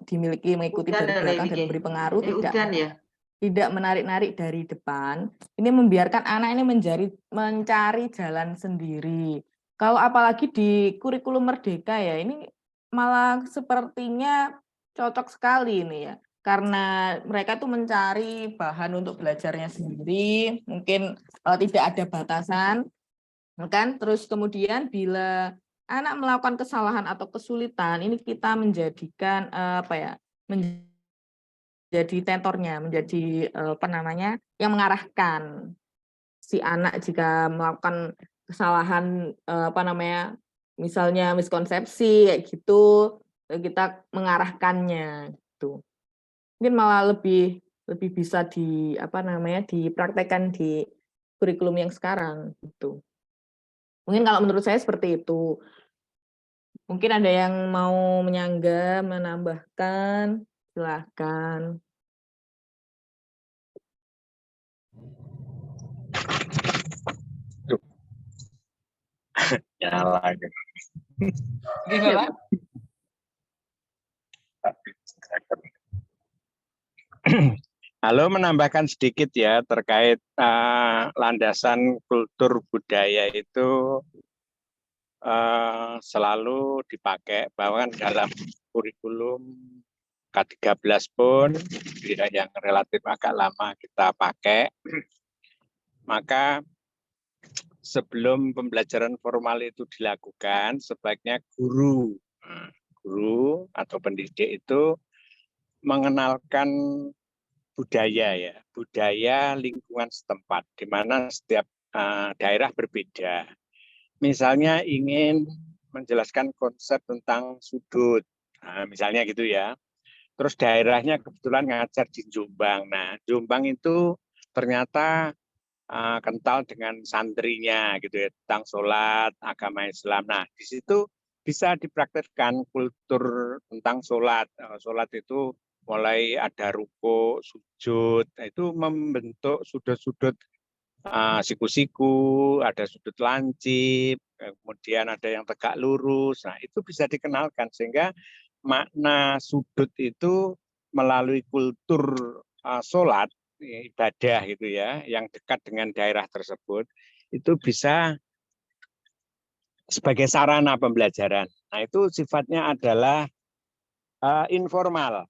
dimiliki, mengikuti dari belakang dan memberi pengaruh, tidak menarik-narik dari depan. Ini membiarkan anak ini mencari jalan sendiri. Kalau apalagi di kurikulum Merdeka ya, ini malah sepertinya cocok sekali ini ya. Karena mereka tuh mencari bahan untuk belajarnya sendiri, mungkin tidak ada batasan, kan? Terus kemudian bila anak melakukan kesalahan atau kesulitan, ini kita menjadikan menjadi tentornya, menjadi yang mengarahkan si anak jika melakukan kesalahan misalnya miskonsepsi kayak gitu, kita mengarahkannya gitu. Mungkin malah lebih bisa dipraktekkan di kurikulum yang sekarang gitu. Mungkin kalau menurut saya seperti itu. Mungkin ada yang mau menyangga, menambahkan, silakan. Nyala. Oke, Bapak. Halo, menambahkan sedikit ya terkait landasan kultur budaya itu selalu dipakai, bahwa dalam kurikulum K13 pun yang relatif agak lama kita pakai, maka sebelum pembelajaran formal itu dilakukan, sebaiknya guru atau pendidik itu mengenalkan budaya lingkungan setempat, di mana setiap daerah berbeda. Misalnya ingin menjelaskan konsep tentang sudut, misalnya gitu ya. Terus daerahnya kebetulan ngajar di Jombang. Nah, Jombang itu ternyata kental dengan santrinya gitu ya, tentang sholat, agama Islam. Nah, di situ bisa dipraktekkan kultur tentang sholat. Sholat itu mulai ada ruku, sujud, itu membentuk sudut-sudut siku-siku, ada sudut lancip, kemudian ada yang tegak lurus. Nah, itu bisa dikenalkan sehingga makna sudut itu melalui kultur sholat, ibadah gitu ya, yang dekat dengan daerah tersebut, itu bisa sebagai sarana pembelajaran. Nah, itu sifatnya adalah informal.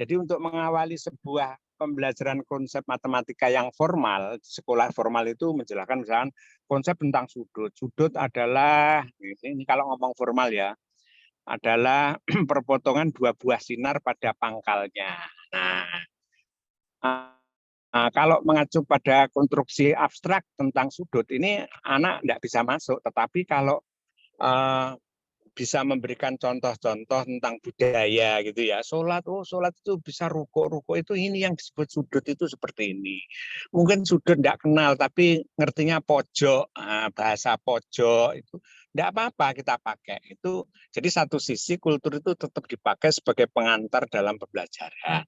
Jadi untuk mengawali sebuah pembelajaran konsep matematika yang formal, sekolah formal itu menjelaskan misalkan konsep tentang sudut. Sudut adalah, ini kalau ngomong formal ya, adalah perpotongan dua buah sinar pada pangkalnya. Nah, kalau mengacu pada konstruksi abstrak tentang sudut, ini anak tidak bisa masuk. Tetapi kalau bisa memberikan contoh-contoh tentang budaya gitu ya. Sholat itu bisa ruko itu ini yang disebut sudut itu seperti ini. Mungkin sudut tidak kenal tapi ngertinya pojok, bahasa pojok itu tidak apa-apa kita pakai. Itu jadi satu sisi kultur itu tetap dipakai sebagai pengantar dalam pembelajaran.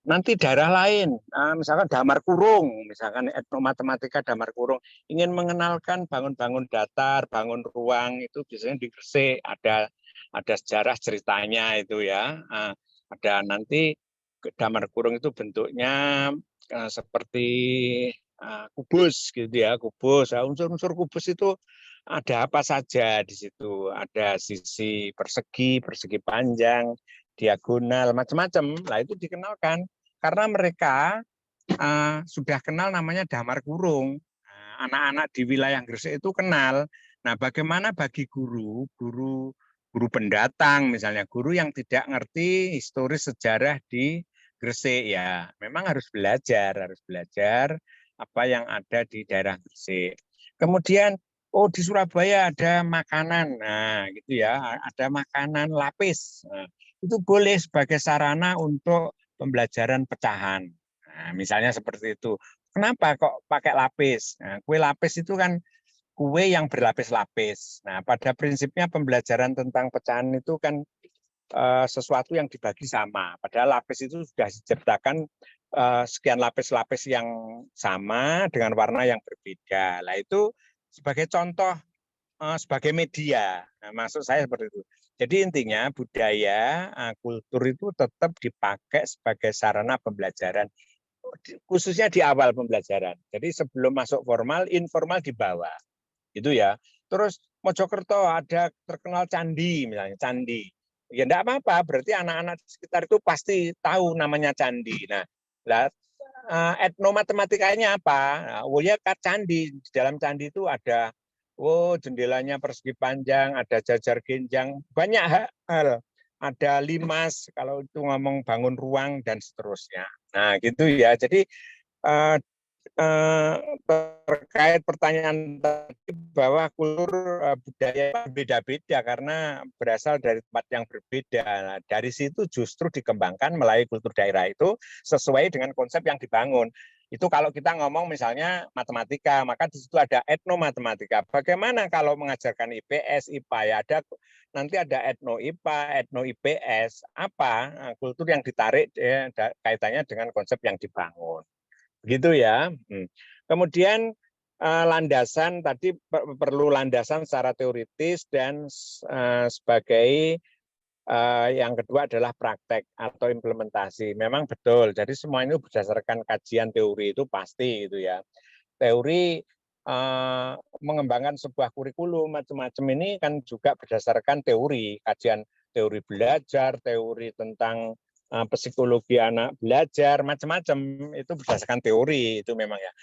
Nanti daerah lain, misalkan damar kurung, misalkan etnomatematika damar kurung, ingin mengenalkan bangun-bangun datar, bangun ruang, itu biasanya di Gresik ada sejarah ceritanya itu ya. Ada nanti damar kurung itu bentuknya seperti kubus gitu ya, kubus. Unsur-unsur kubus itu ada apa saja di situ, ada sisi persegi, persegi panjang, diagonal, macam-macam. Lah itu dikenalkan karena mereka sudah kenal namanya damar kurung. Anak-anak di wilayah Gresik itu kenal. Nah, bagaimana bagi guru pendatang misalnya, guru yang tidak ngerti historis sejarah di Gresik ya, memang harus belajar apa yang ada di daerah Gresik. Kemudian di Surabaya ada makanan, nah gitu ya, ada makanan lapis. Nah, itu boleh sebagai sarana untuk pembelajaran pecahan. Nah, misalnya seperti itu. Kenapa kok pakai lapis? Nah, kue lapis itu kan kue yang berlapis-lapis. Nah, pada prinsipnya pembelajaran tentang pecahan itu kan sesuatu yang dibagi sama. Padahal lapis itu sudah diciptakan sekian lapis-lapis yang sama dengan warna yang berbeda. Nah, itu sebagai contoh, sebagai media. Nah, maksud saya seperti itu. Jadi intinya budaya, kultur itu tetap dipakai sebagai sarana pembelajaran, khususnya di awal pembelajaran. Jadi sebelum masuk formal, informal di bawah. Itu ya. Terus Mojokerto ada terkenal candi, misalnya candi. Ya enggak apa-apa, berarti anak-anak di sekitar itu pasti tahu namanya candi. Nah, etnomatematikanya apa? Nah, ya candi, di dalam candi itu ada jendelanya persegi panjang, ada jajar genjang, banyak hal. Ada limas kalau itu ngomong bangun ruang dan seterusnya. Nah, gitu ya. Jadi terkait pertanyaan tadi bahwa kultur budaya berbeda-beda karena berasal dari tempat yang berbeda. Nah, dari situ justru dikembangkan melalui kultur daerah itu sesuai dengan konsep yang dibangun. Itu kalau kita ngomong misalnya matematika, maka di situ ada etnomatematika. Bagaimana kalau mengajarkan IPS, IPA ya nanti ada etno IPA, etno IPS. Apa kultur yang ditarik kaitannya dengan konsep yang dibangun. Begitu ya. Kemudian landasan tadi perlu landasan secara teoritis dan sebagai yang kedua adalah praktek atau implementasi. Memang betul. Jadi semua ini berdasarkan kajian teori itu pasti gitu ya. Teori mengembangkan sebuah kurikulum macam-macam ini kan juga berdasarkan teori, kajian teori belajar, teori tentang psikologi anak belajar, macam-macam itu berdasarkan teori itu memang ya.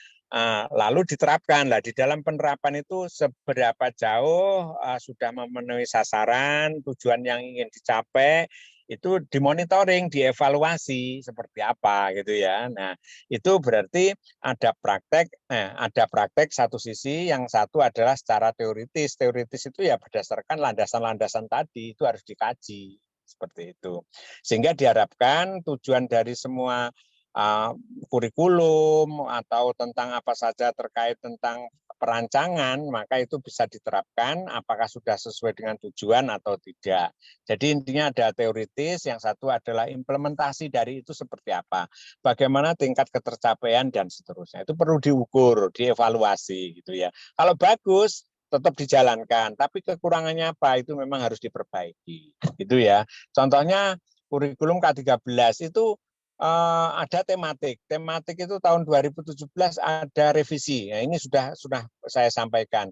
Lalu diterapkan lah di dalam penerapan itu seberapa jauh sudah memenuhi sasaran, tujuan yang ingin dicapai itu dimonitoring, dievaluasi seperti apa gitu ya. Nah, itu berarti ada praktek satu sisi, yang satu adalah secara teoritis. Teoritis itu ya berdasarkan landasan-landasan tadi itu harus dikaji seperti itu. Sehingga diharapkan tujuan dari semua kurikulum atau tentang apa saja terkait tentang perancangan, maka itu bisa diterapkan apakah sudah sesuai dengan tujuan atau tidak. Jadi intinya ada teoritis, yang satu adalah implementasi dari itu seperti apa, bagaimana tingkat ketercapaian dan seterusnya. Itu perlu diukur, dievaluasi gitu ya. Kalau bagus tetap dijalankan, tapi kekurangannya apa itu memang harus diperbaiki. Gitu ya. Contohnya kurikulum K13 itu ada tematik. Tematik itu tahun 2017 ada revisi. Nah, ini sudah saya sampaikan.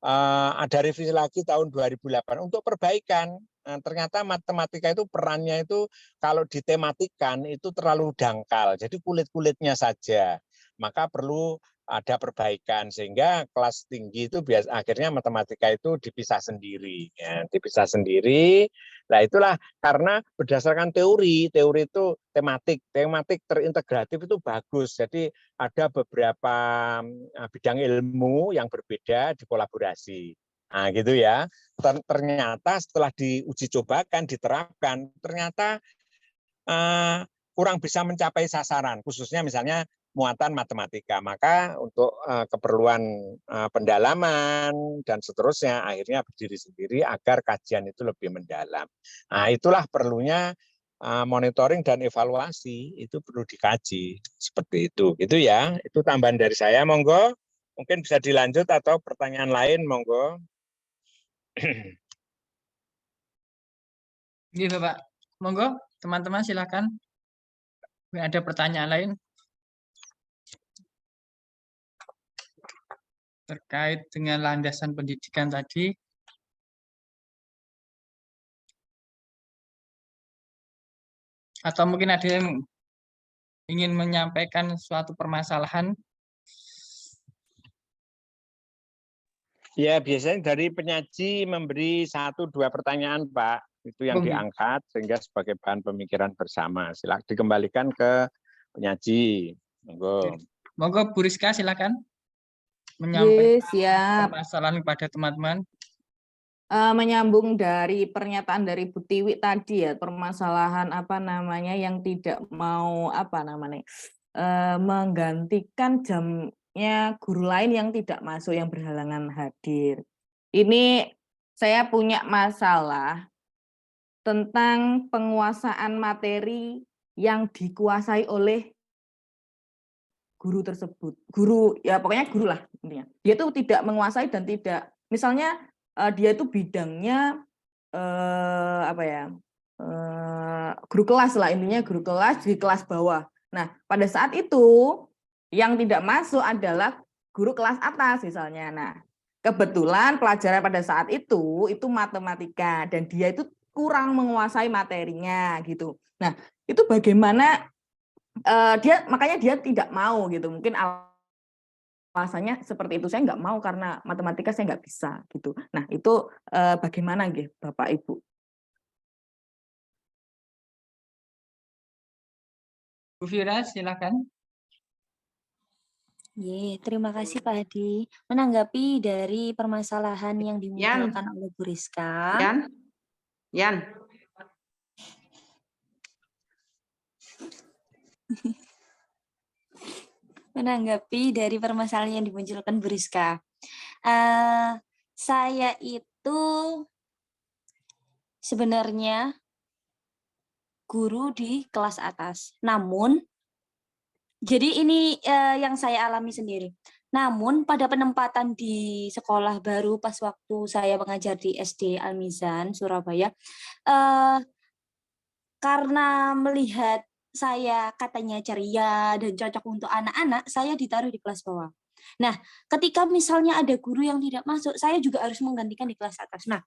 ada revisi lagi tahun 2008 untuk perbaikan. Ternyata matematika itu perannya itu kalau ditematikan itu terlalu dangkal, jadi kulit-kulitnya saja. Maka perlu ada perbaikan sehingga kelas tinggi itu akhirnya matematika itu dipisah sendiri, ya, dipisah sendiri. Nah itulah karena berdasarkan teori itu tematik terintegratif itu bagus. Jadi ada beberapa bidang ilmu yang berbeda dikolaborasi. Nah gitu ya. Ternyata setelah diuji cobakan, diterapkan, ternyata kurang bisa mencapai sasaran, khususnya misalnya muatan matematika. Maka untuk keperluan pendalaman dan seterusnya akhirnya berdiri sendiri agar kajian itu lebih mendalam. Nah, itulah perlunya monitoring dan evaluasi itu perlu dikaji seperti itu. Gitu ya. Itu tambahan dari saya, monggo. Mungkin bisa dilanjut atau pertanyaan lain, monggo. Iya, Bapak. Monggo, teman-teman silakan. Ada pertanyaan lain terkait dengan landasan pendidikan tadi? Atau mungkin ada yang ingin menyampaikan suatu permasalahan? Ya, biasanya dari penyaji memberi 1-2 pertanyaan, Pak. Itu yang diangkat sehingga sebagai bahan pemikiran bersama. Silakan dikembalikan ke penyaji. Monggo. Monggo Bu Rizka silakan menyampaikan siap. permasalahan kepada teman-teman. Menyambung dari pernyataan dari Bu Tiwi tadi ya, permasalahan yang tidak mau menggantikan jamnya guru lain yang tidak masuk, yang berhalangan hadir. Ini saya punya masalah tentang penguasaan materi yang dikuasai oleh guru tersebut. Guru, ya pokoknya guru lah intinya. Dia itu tidak menguasai dan tidak, misalnya dia itu bidangnya guru kelas lah, intinya guru kelas di kelas bawah. Nah, pada saat itu yang tidak masuk adalah guru kelas atas misalnya. Nah, kebetulan pelajaran pada saat itu matematika dan dia itu kurang menguasai materinya gitu. Nah, itu bagaimana makanya dia tidak mau gitu. Mungkin alasannya seperti itu, saya nggak mau karena matematika saya nggak bisa gitu. Nah itu bagaimana nggih Bapak Ibu? Bu Fira silakan. Terima kasih Pak Hadi. Menanggapi dari permasalahan yang dimunculkan oleh Bu Rizka. Yan. Menanggapi dari permasalahan yang dimunculkan Bu Rizka. Saya itu sebenarnya guru di kelas atas. Namun, jadi ini yang saya alami sendiri. Namun pada penempatan di sekolah baru pas waktu saya mengajar di SD Al-Mizan, Surabaya, karena melihat saya katanya ceria dan cocok untuk anak-anak, saya ditaruh di kelas bawah. Nah, ketika misalnya ada guru yang tidak masuk, saya juga harus menggantikan di kelas atas. Nah,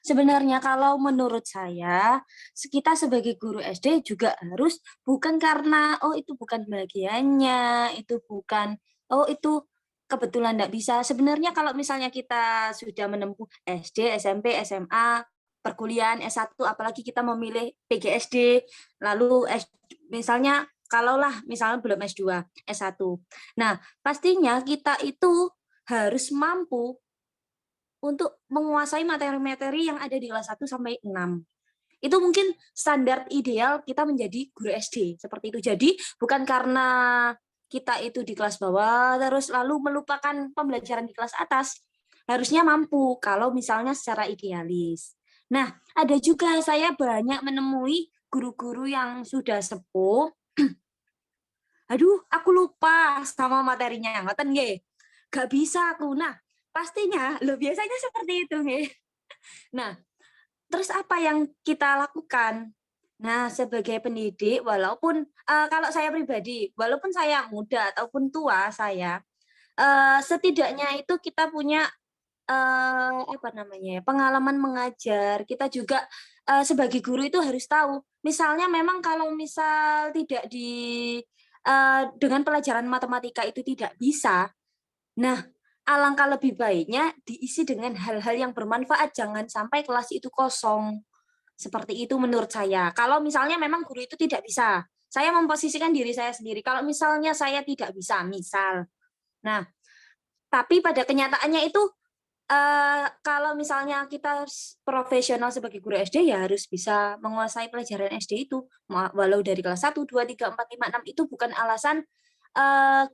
sebenarnya kalau menurut saya, kita sebagai guru SD juga harus bukan karena, oh itu bukan bagiannya, itu bukan, oh itu kebetulan tidak bisa. Sebenarnya kalau misalnya kita sudah menempuh SD, SMP, SMA, perkuliahan S1, apalagi kita memilih PGSD, lalu misalnya kalaulah misalnya belum S2, S1. Nah, pastinya kita itu harus mampu untuk menguasai materi-materi yang ada di kelas 1 sampai 6. Itu mungkin standar ideal kita menjadi guru SD, seperti itu. Jadi, bukan karena kita itu di kelas bawah, terus lalu melupakan pembelajaran di kelas atas. Harusnya mampu, kalau misalnya secara idealis. Nah, ada juga saya banyak menemui guru-guru yang sudah sepuh. Aduh, aku lupa sama materinya, ngoten nggih. Gak bisa aku. Nah, pastinya biasanya seperti itu nggih. Nah, terus apa yang kita lakukan? Nah, sebagai pendidik, walaupun kalau saya pribadi, walaupun saya muda ataupun tua saya, setidaknya itu kita punya apa namanya ya, pengalaman mengajar. Kita juga sebagai guru itu harus tahu. Misalnya memang kalau misal tidak dengan pelajaran matematika itu tidak bisa. Nah, alangkah lebih baiknya diisi dengan hal-hal yang bermanfaat. Jangan sampai kelas itu kosong. Seperti itu menurut saya. Kalau misalnya memang guru itu tidak bisa, saya memposisikan diri saya sendiri. Kalau misalnya saya tidak bisa, misal. Nah, tapi pada kenyataannya itu kalau misalnya kita profesional sebagai guru SD ya harus bisa menguasai pelajaran SD itu. Walau dari kelas 1, 2, 3, 4, 5, 6 itu bukan alasan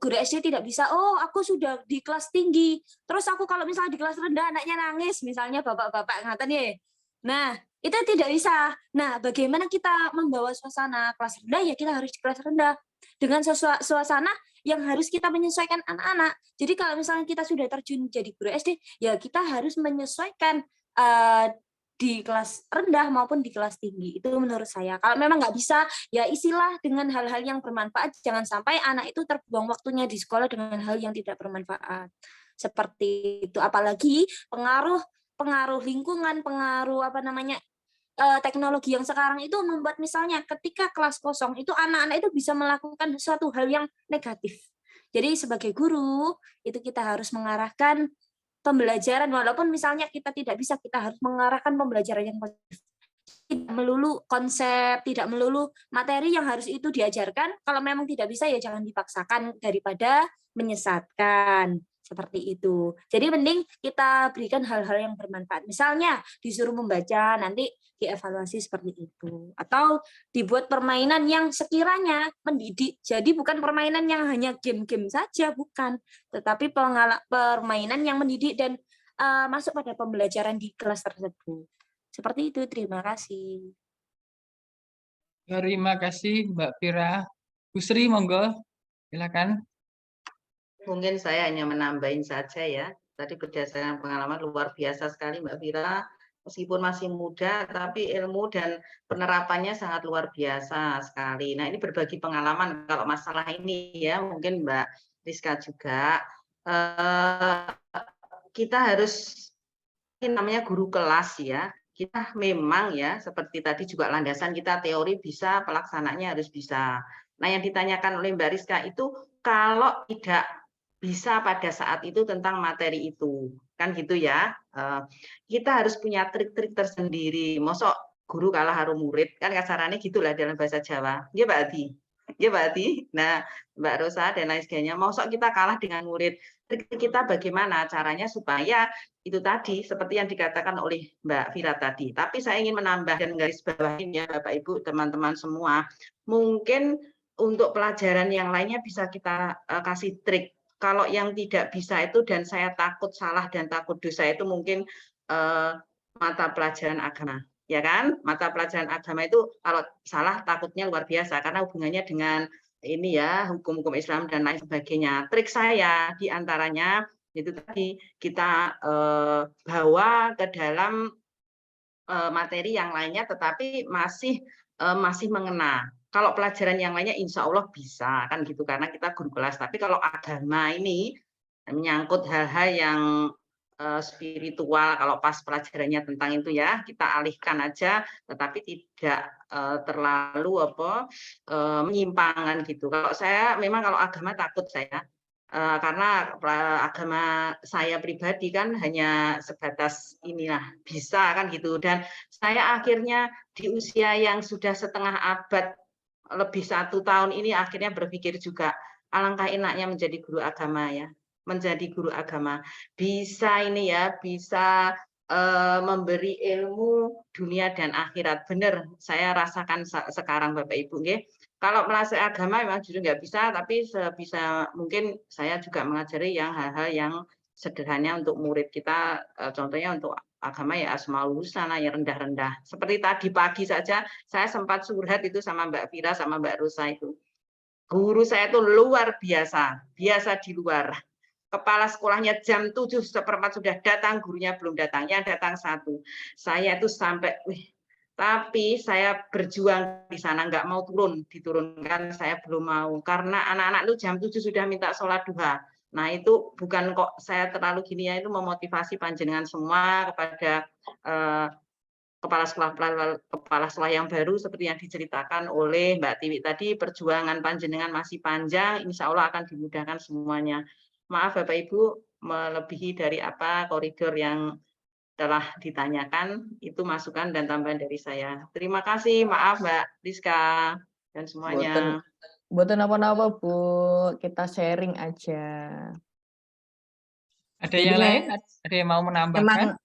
guru SD tidak bisa, oh aku sudah di kelas tinggi, terus aku kalau misalnya di kelas rendah anaknya nangis, misalnya bapak-bapak ngatain ya. Nah, itu tidak bisa. Nah, bagaimana kita membawa suasana kelas rendah, ya kita harus di kelas rendah. Dengan suasana yang harus kita menyesuaikan anak-anak. Jadi kalau misalnya kita sudah terjun jadi guru SD, ya kita harus menyesuaikan di kelas rendah maupun di kelas tinggi. Itu menurut saya. Kalau memang nggak bisa, ya isilah dengan hal-hal yang bermanfaat. Jangan sampai anak itu terbuang waktunya di sekolah dengan hal yang tidak bermanfaat. Seperti itu. Apalagi pengaruh lingkungan, pengaruh apa namanya, teknologi yang sekarang itu membuat misalnya ketika kelas kosong itu anak-anak itu bisa melakukan suatu hal yang negatif. Jadi sebagai guru itu kita harus mengarahkan pembelajaran, walaupun misalnya kita tidak bisa, kita harus mengarahkan pembelajaran yang positif. Tidak melulu konsep, tidak melulu materi yang harus itu diajarkan. Kalau memang tidak bisa ya jangan dipaksakan daripada menyesatkan. Seperti itu. Jadi mending kita berikan hal-hal yang bermanfaat. Misalnya disuruh membaca, nanti dievaluasi seperti itu. Atau dibuat permainan yang sekiranya mendidik. Jadi bukan permainan yang hanya game-game saja, bukan. Tetapi permainan yang mendidik dan masuk pada pembelajaran di kelas tersebut. Seperti itu, terima kasih. Terima kasih Mbak Fira. Bu Sri, monggo, silakan. Mungkin saya hanya menambahin saja ya. Tadi berdasarkan pengalaman luar biasa sekali Mbak Fira. Meskipun masih muda, tapi ilmu dan penerapannya sangat luar biasa sekali. Nah, ini berbagi pengalaman kalau masalah ini ya, mungkin Mbak Rizka juga. Kita harus, ini namanya guru kelas ya. Kita memang ya, seperti tadi juga landasan kita teori bisa, pelaksananya harus bisa. Nah, yang ditanyakan oleh Mbak Rizka itu kalau tidak bisa pada saat itu tentang materi itu, kan gitu ya. Kita harus punya trik-trik tersendiri. Mosok guru kalah karo murid, kan kasarannya gitulah dalam bahasa Jawa. Ya Mbak Adi. Ya Mbak Adi. Nah, Mbak Rosa dan lain sebagainya. Mosok kita kalah dengan murid. Trik kita bagaimana caranya supaya itu tadi seperti yang dikatakan oleh Mbak Fira tadi. Tapi saya ingin menambah dan garis bawahin ya Bapak Ibu, teman-teman semua. Mungkin untuk pelajaran yang lainnya bisa kita kasih trik. Kalau yang tidak bisa itu dan saya takut salah dan takut dosa itu mungkin mata pelajaran agama, ya kan? Mata pelajaran agama itu kalau salah takutnya luar biasa karena hubungannya dengan ini ya hukum-hukum Islam dan lain sebagainya. Trik saya diantaranya itu tadi kita bawa ke dalam materi yang lainnya, tetapi masih mengena. Kalau pelajaran yang lainnya insya Allah bisa, kan gitu, karena kita guru kelas. Tapi kalau agama ini menyangkut hal-hal yang spiritual, kalau pas pelajarannya tentang itu ya, kita alihkan aja, tetapi tidak terlalu menyimpangkan gitu. Kalau saya memang kalau agama takut saya, karena agama saya pribadi kan hanya sebatas inilah bisa kan gitu, dan saya akhirnya di usia yang sudah setengah abad lebih 1 tahun ini akhirnya berpikir juga alangkah enaknya menjadi guru agama ya, menjadi guru agama bisa ini ya, bisa memberi ilmu dunia dan akhirat. Benar saya rasakan sekarang Bapak Ibu nggih. Kalau melasih agama memang jujur nggak bisa, tapi sebisa mungkin saya juga mengajari yang hal-hal yang sederhana untuk murid kita, contohnya untuk agama ya Asmaul Husna yang rendah-rendah. Seperti tadi pagi saja saya sempat curhat itu sama Mbak Fira sama Mbak Rosa itu. Guru saya itu luar biasa, biasa di luar. Kepala sekolahnya jam 7:15 sudah datang, gurunya belum datang, yang datang 1. Saya itu sampai tapi saya berjuang di sana, nggak mau diturunkan, saya belum mau. Karena anak-anak itu jam 7 sudah minta sholat duha. Nah, itu bukan kok saya terlalu gini ya, itu memotivasi panjenengan semua kepada kepala sekolah yang baru seperti yang diceritakan oleh Mbak Tiwi tadi, perjuangan panjenengan masih panjang, insya Allah akan dimudahkan semuanya. Maaf Bapak Ibu, melebihi dari apa koridor yang telah ditanyakan, itu masukan dan tambahan dari saya. Terima kasih, maaf Mbak Rizka dan semuanya. Boten apa-apa Bu, kita sharing aja. Ada Jadi yang lain? Ada yang mau menambahkan? Memang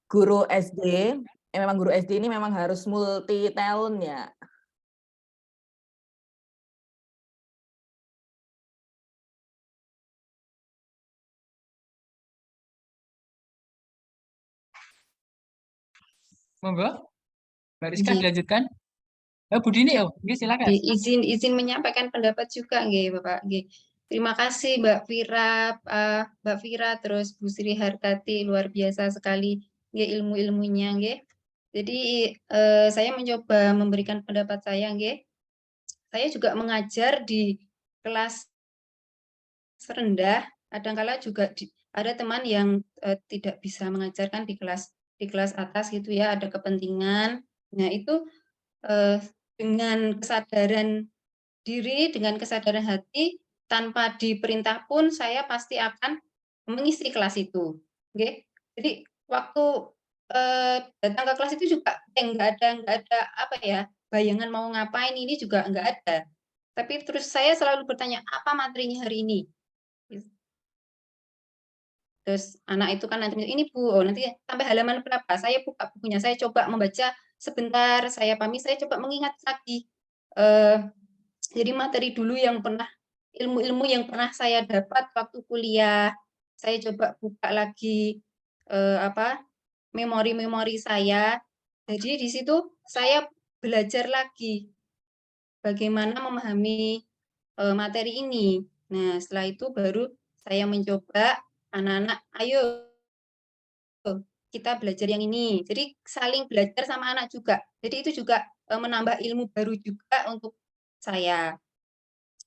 guru SD ini memang harus multi talent ya. Monggo, Mbak Rizka Nggih. dilanjutkan. Bu Dini, silakan. Izin menyampaikan pendapat juga nggih Bapak nggih. Terima kasih Mbak Vira terus Bu Sri Hartati, luar biasa sekali nggih ilmu-ilmunya nggih. Jadi saya mencoba memberikan pendapat saya nggih. Saya juga mengajar di kelas rendah, kadangkala juga ada teman yang tidak bisa mengajarkan di kelas atas gitu ya, ada kepentingan. Nah, itu dengan kesadaran diri, dengan kesadaran hati, tanpa diperintah pun saya pasti akan mengisi kelas itu. Oke. Jadi waktu datang ke kelas itu juga nggak ada apa ya, bayangan mau ngapain ini juga nggak ada. Tapi terus saya selalu bertanya, apa materinya hari ini? Terus anak itu kan nanti, ini Bu, oh nanti sampai halaman berapa? Saya buka bukunya, saya coba membaca sebentar, saya pahami, saya coba mengingat lagi. Jadi materi dulu yang pernah, ilmu-ilmu yang pernah saya dapat waktu kuliah, saya coba buka lagi memori-memori saya. Jadi di situ saya belajar lagi bagaimana memahami materi ini. Nah, setelah itu baru saya mencoba anak-anak, ayo kita belajar yang ini. Jadi saling belajar sama anak juga. Jadi itu juga menambah ilmu baru juga untuk saya.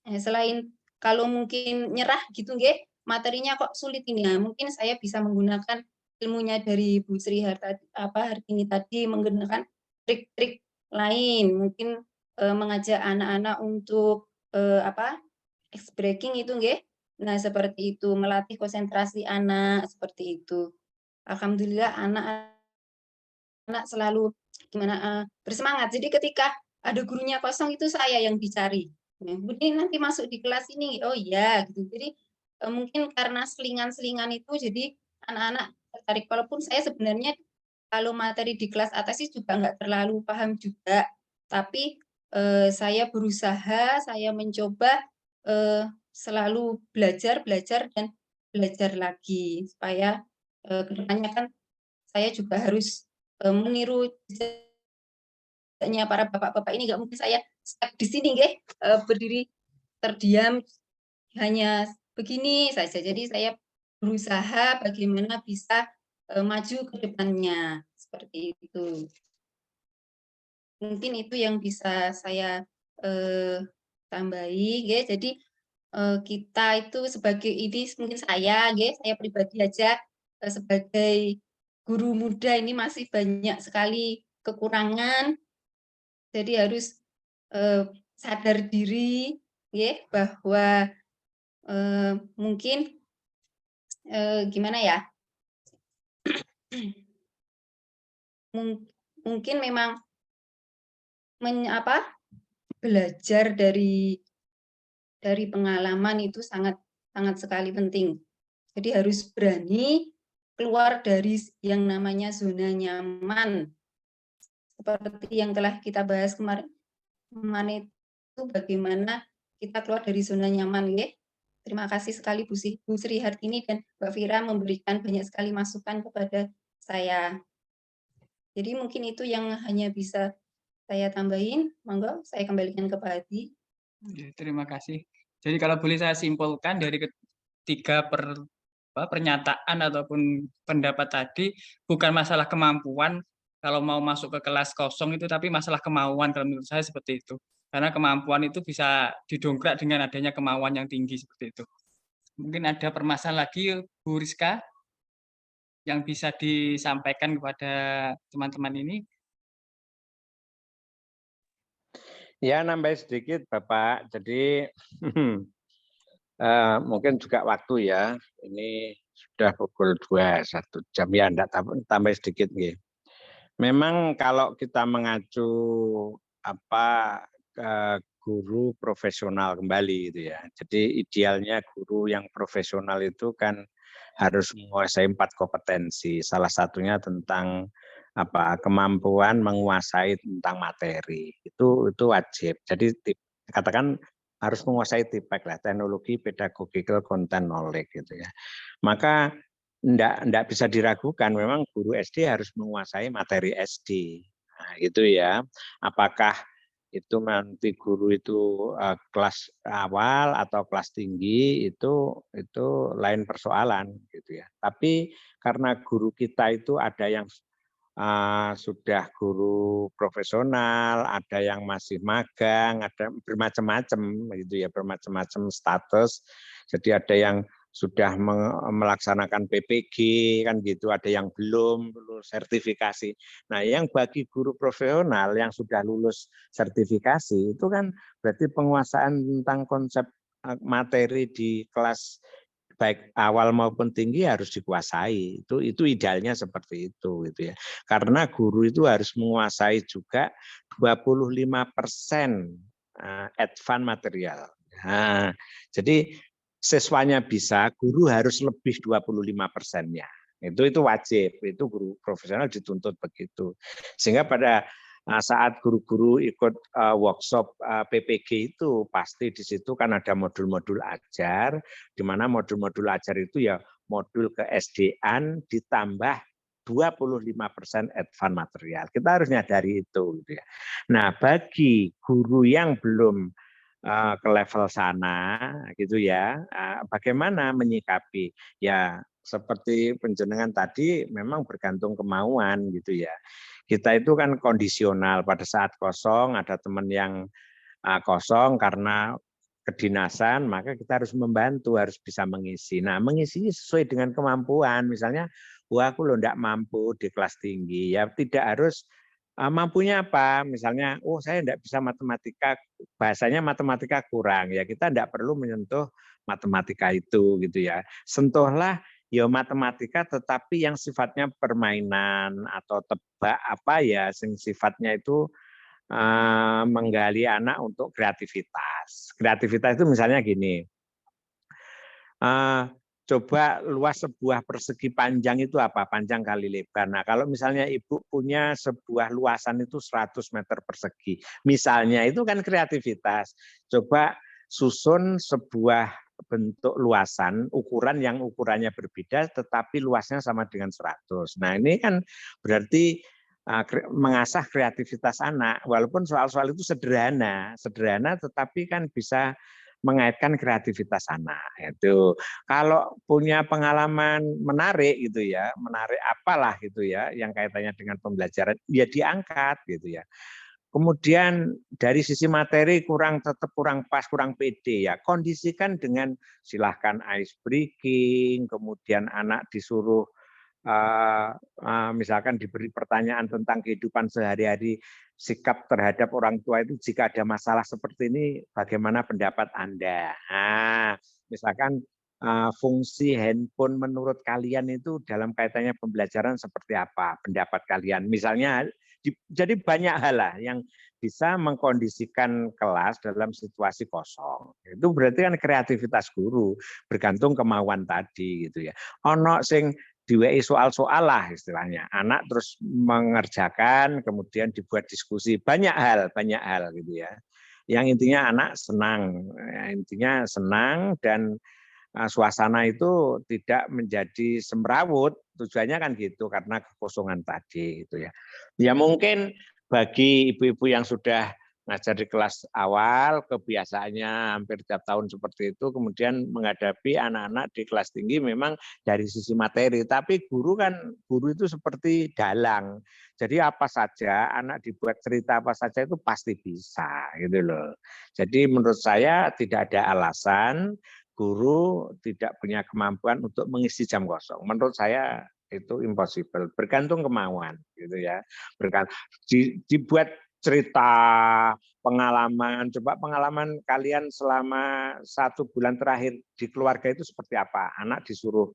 Selain kalau mungkin nyerah gitu nggih, materinya kok sulit ini ya, mungkin saya bisa menggunakan ilmunya dari Bu Sri Hartini tadi, menggunakan trik-trik lain, mungkin mengajak anak-anak untuk ice breaking itu nggih. Nah, seperti itu, melatih konsentrasi anak, seperti itu. Alhamdulillah anak-anak selalu bersemangat. Jadi ketika ada gurunya kosong itu saya yang dicari. Ini nanti masuk di kelas ini, oh iya gitu. Jadi mungkin karena selingan-selingan itu jadi anak-anak tertarik. Walaupun saya sebenarnya kalau materi di kelas atas sih juga nggak terlalu paham juga, tapi saya berusaha, saya mencoba selalu belajar dan belajar lagi supaya kedepannya kan saya juga harus meniru para bapak-bapak ini, nggak mungkin saya stuck di sini nggih, berdiri terdiam hanya begini saja. Jadi saya berusaha bagaimana bisa maju ke depannya, seperti itu. Mungkin itu yang bisa saya tambahi nggih. Jadi kita itu sebagai ini mungkin saya pribadi aja sebagai guru muda ini masih banyak sekali kekurangan. Jadi harus sadar diri bahwa mungkin gimana ya, mungkin memang belajar dari pengalaman itu sangat sekali penting. Jadi harus berani keluar dari yang namanya zona nyaman. Seperti yang telah kita bahas kemarin itu bagaimana kita keluar dari zona nyaman, ya. Terima kasih sekali Bu Sri Hartini dan Mbak Vira memberikan banyak sekali masukan kepada saya. Jadi mungkin itu yang hanya bisa saya tambahin. Monggo saya kembalikan ke Pak Hadi. Terima kasih. Jadi kalau boleh saya simpulkan dari ketiga pernyataan ataupun pendapat tadi, bukan masalah kemampuan kalau mau masuk ke kelas kosong itu, tapi masalah kemauan kalau menurut saya seperti itu. Karena kemampuan itu bisa didongkrak dengan adanya kemauan yang tinggi seperti itu. Mungkin ada permasalahan lagi Bu Rizka yang bisa disampaikan kepada teman-teman ini? Ya, nambah sedikit Bapak. Jadi mungkin juga waktu ya. Ini sudah pukul 2, 1 jam ya, enggak tambah sedikit nggih. Memang kalau kita mengacu guru profesional kembali gitu ya. Jadi idealnya guru yang profesional itu kan harus menguasai 4 kompetensi. Salah satunya tentang kemampuan menguasai tentang materi. Itu wajib. Jadi katakan harus menguasai TIPEK lah, teknologi, pedagogical, content, knowledge gitu ya. Maka enggak bisa diragukan, memang guru SD harus menguasai materi SD. Nah, itu ya. Apakah itu nanti guru itu kelas awal atau kelas tinggi itu lain persoalan gitu ya. Tapi karena guru kita itu ada yang sudah guru profesional, ada yang masih magang, ada bermacam-macam gitu ya, bermacam-macam status. Jadi ada yang sudah melaksanakan PPG kan gitu, ada yang belum lulus sertifikasi. Nah, yang bagi guru profesional yang sudah lulus sertifikasi itu kan berarti penguasaan tentang konsep materi di kelas baik awal maupun tinggi harus dikuasai. Itu idealnya seperti itu gitu ya. Karena guru itu harus menguasai juga 25% advance material. Nah, jadi siswanya bisa, guru harus lebih 25%-nya. Itu wajib, itu guru profesional dituntut begitu. Sehingga pada saat guru-guru ikut workshop PPG itu pasti di situ kan ada modul-modul ajar, di mana modul-modul ajar itu ya modul ke SD-an ditambah 25% advance material. Kita harus nyadari itu gitu ya. Nah, bagi guru yang belum ke level sana gitu ya, bagaimana menyikapi? Ya seperti penjenengan tadi memang bergantung kemauan gitu ya. Kita itu kan kondisional, pada saat kosong ada teman yang kosong karena kedinasan, maka kita harus membantu, harus bisa mengisi. Nah, mengisi sesuai dengan kemampuan. Misalnya, wah aku loh enggak mampu di kelas tinggi, ya tidak harus mampunya apa? Misalnya, oh saya enggak bisa matematika, bahasanya matematika kurang, ya kita enggak perlu menyentuh matematika itu gitu ya. Sentuhlah ya matematika tetapi yang sifatnya permainan atau tebak apa ya, yang sifatnya itu menggali anak untuk kreativitas. Kreativitas itu misalnya gini, coba luas sebuah persegi panjang itu apa? Panjang kali lebar. Nah, kalau misalnya Ibu punya sebuah luasan itu 100 meter persegi, misalnya itu kan kreativitas. Coba susun sebuah bentuk luasan, ukuran yang ukurannya berbeda, tetapi luasnya sama dengan 100. Nah, ini kan berarti mengasah kreativitas anak, walaupun soal-soal itu sederhana tetapi kan bisa mengaitkan kreativitas anak. Itu kalau punya pengalaman menarik gitu ya, menarik apalah gitu ya, yang kaitannya dengan pembelajaran, ya diangkat gitu ya. Kemudian dari sisi materi tetap kurang pas, kurang pede ya. Kondisikan dengan silahkan ice breaking, kemudian anak disuruh misalkan diberi pertanyaan tentang kehidupan sehari-hari, sikap terhadap orang tua itu jika ada masalah seperti ini, bagaimana pendapat Anda? Nah, misalkan fungsi handphone menurut kalian itu dalam kaitannya pembelajaran seperti apa? Pendapat kalian? Misalnya, jadi banyak hal lah yang bisa mengkondisikan kelas dalam situasi kosong. Itu berarti kan kreativitas guru, bergantung kemauan tadi gitu ya. Ono sing diwei soal-soal lah istilahnya. Anak terus mengerjakan, kemudian dibuat diskusi. Banyak hal gitu ya. Yang intinya anak senang dan suasana itu tidak menjadi semrawut. Tujuannya kan gitu karena kekosongan tadi gitu ya. Ya mungkin bagi ibu-ibu yang sudah ngajar di kelas awal, kebiasaannya hampir tiap tahun seperti itu, kemudian menghadapi anak-anak di kelas tinggi memang dari sisi materi, tapi guru itu seperti dalang. Jadi apa saja, anak dibuat cerita apa saja itu pasti bisa gitu loh. Jadi menurut saya tidak ada alasan guru tidak punya kemampuan untuk mengisi jam kosong. Menurut saya itu impossible, bergantung kemauan gitu ya. Dibuat cerita pengalaman, coba pengalaman kalian selama 1 bulan terakhir di keluarga itu seperti apa? Anak disuruh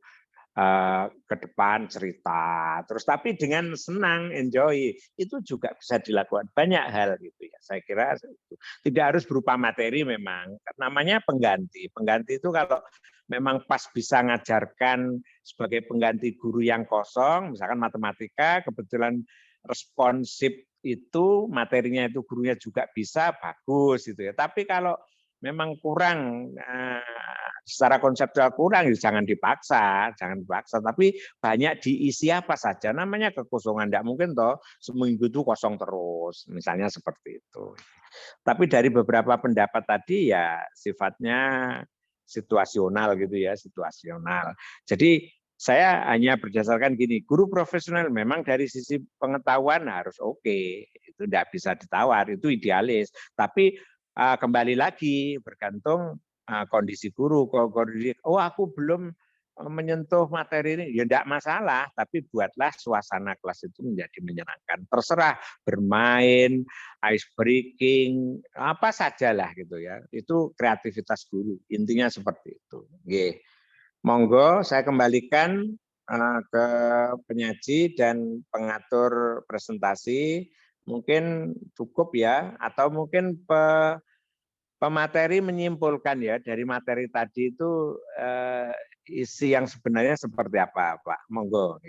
ke depan cerita, terus tapi dengan senang, enjoy, itu juga bisa dilakukan banyak hal gitu ya. Saya kira itu tidak harus berupa materi, memang namanya pengganti. Pengganti itu kalau memang pas bisa ngajarkan sebagai pengganti guru yang kosong, misalkan matematika, kebetulan responsif itu materinya itu gurunya juga bisa, bagus gitu ya. Tapi kalau memang kurang secara konseptual kurang, jangan dipaksa, tapi banyak diisi apa saja, namanya kekosongan. Tidak mungkin toh seminggu itu kosong terus, misalnya seperti itu. Tapi dari beberapa pendapat tadi ya sifatnya situasional gitu ya, situasional. Jadi saya hanya berdasarkan gini, guru profesional memang dari sisi pengetahuan harus oke, itu tidak bisa ditawar, itu idealis. Tapi kembali lagi bergantung kondisi guru. Kalau oh aku belum menyentuh materi ini, ya tidak masalah, tapi buatlah suasana kelas itu menjadi menyenangkan. Terserah bermain, ice breaking, apa sajalah gitu ya. Itu kreativitas guru. Intinya seperti itu. Oke. Monggo saya kembalikan ke penyaji dan pengatur presentasi. Mungkin cukup ya, atau mungkin pemateri menyimpulkan ya dari materi tadi itu isi yang sebenarnya seperti apa, Pak? Monggo.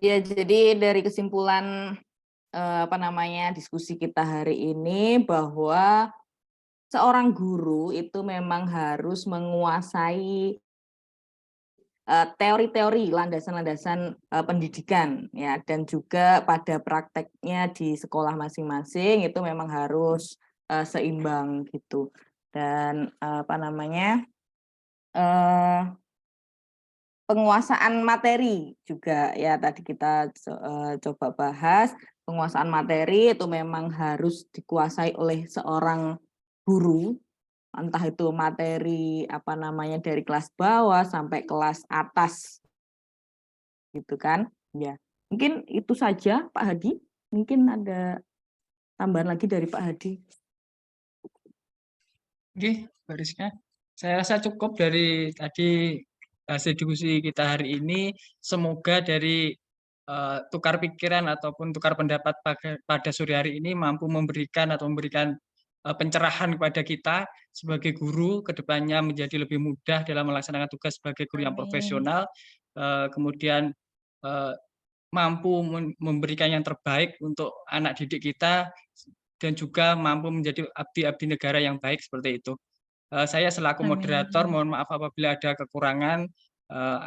Ya, jadi dari kesimpulan diskusi kita hari ini bahwa seorang guru itu memang harus menguasai teori-teori, landasan-landasan pendidikan ya, dan juga pada prakteknya di sekolah masing-masing itu memang harus seimbang gitu. Dan penguasaan materi juga ya, tadi kita coba bahas, penguasaan materi itu memang harus dikuasai oleh seorang guru, entah itu materi dari kelas bawah sampai kelas atas gitu kan ya. Mungkin itu saja Pak Hadi, mungkin ada tambahan lagi dari Pak Hadi. Oke, Mbak Rizka, saya rasa cukup dari tadi hasil diskusi kita hari ini. Semoga dari tukar pikiran ataupun tukar pendapat pada sore hari ini mampu memberikan pencerahan kepada kita sebagai guru, kedepannya menjadi lebih mudah dalam melaksanakan tugas sebagai guru yang profesional, kemudian mampu memberikan yang terbaik untuk anak didik kita, dan juga mampu menjadi abdi-abdi negara yang baik seperti itu. Saya selaku moderator mohon maaf apabila ada kekurangan.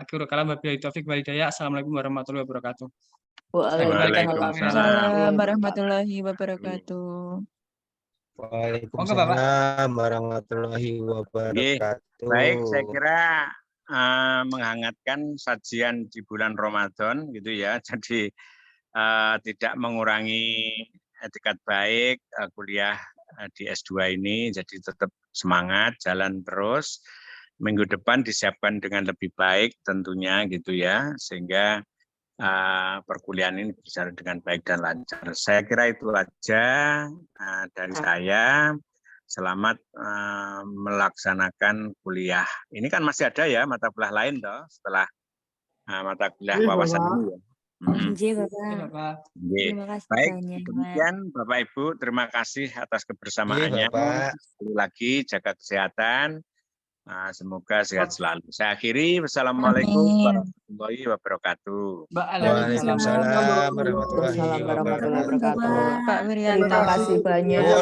Akhirul kalam wabillahi taufiq wal hidayah. Assalamualaikum warahmatullahi wabarakatuh. Waalaikumsalam warahmatullahi wabarakatuh. Waalaikumsalam warahmatullahi wabarakatuh. Baik, saya kira menghangatkan sajian di bulan Ramadan gitu ya. Jadi tidak mengurangi etikat baik kuliah di S2 ini. Jadi tetap semangat, jalan terus. Minggu depan disiapkan dengan lebih baik tentunya gitu ya, sehingga perkuliahan ini berjalan dengan baik dan lancar. Saya kira itu aja dari saya. Selamat melaksanakan kuliah. Ini kan masih ada ya mata kuliah lain toh setelah mata kuliah wawasan ini ya. Bapak. Terima kasih. Baik, demikian Bapak Ibu, terima kasih atas kebersamaannya. Sekali lagi jaga kesehatan. Semoga sehat selalu. Saya akhiri. Wassalamualaikum warahmatullahi wabarakatuh. Waalaikumsalam warahmatullahi wabarakatuh. Pak Wirianto. Terima kasih banyak.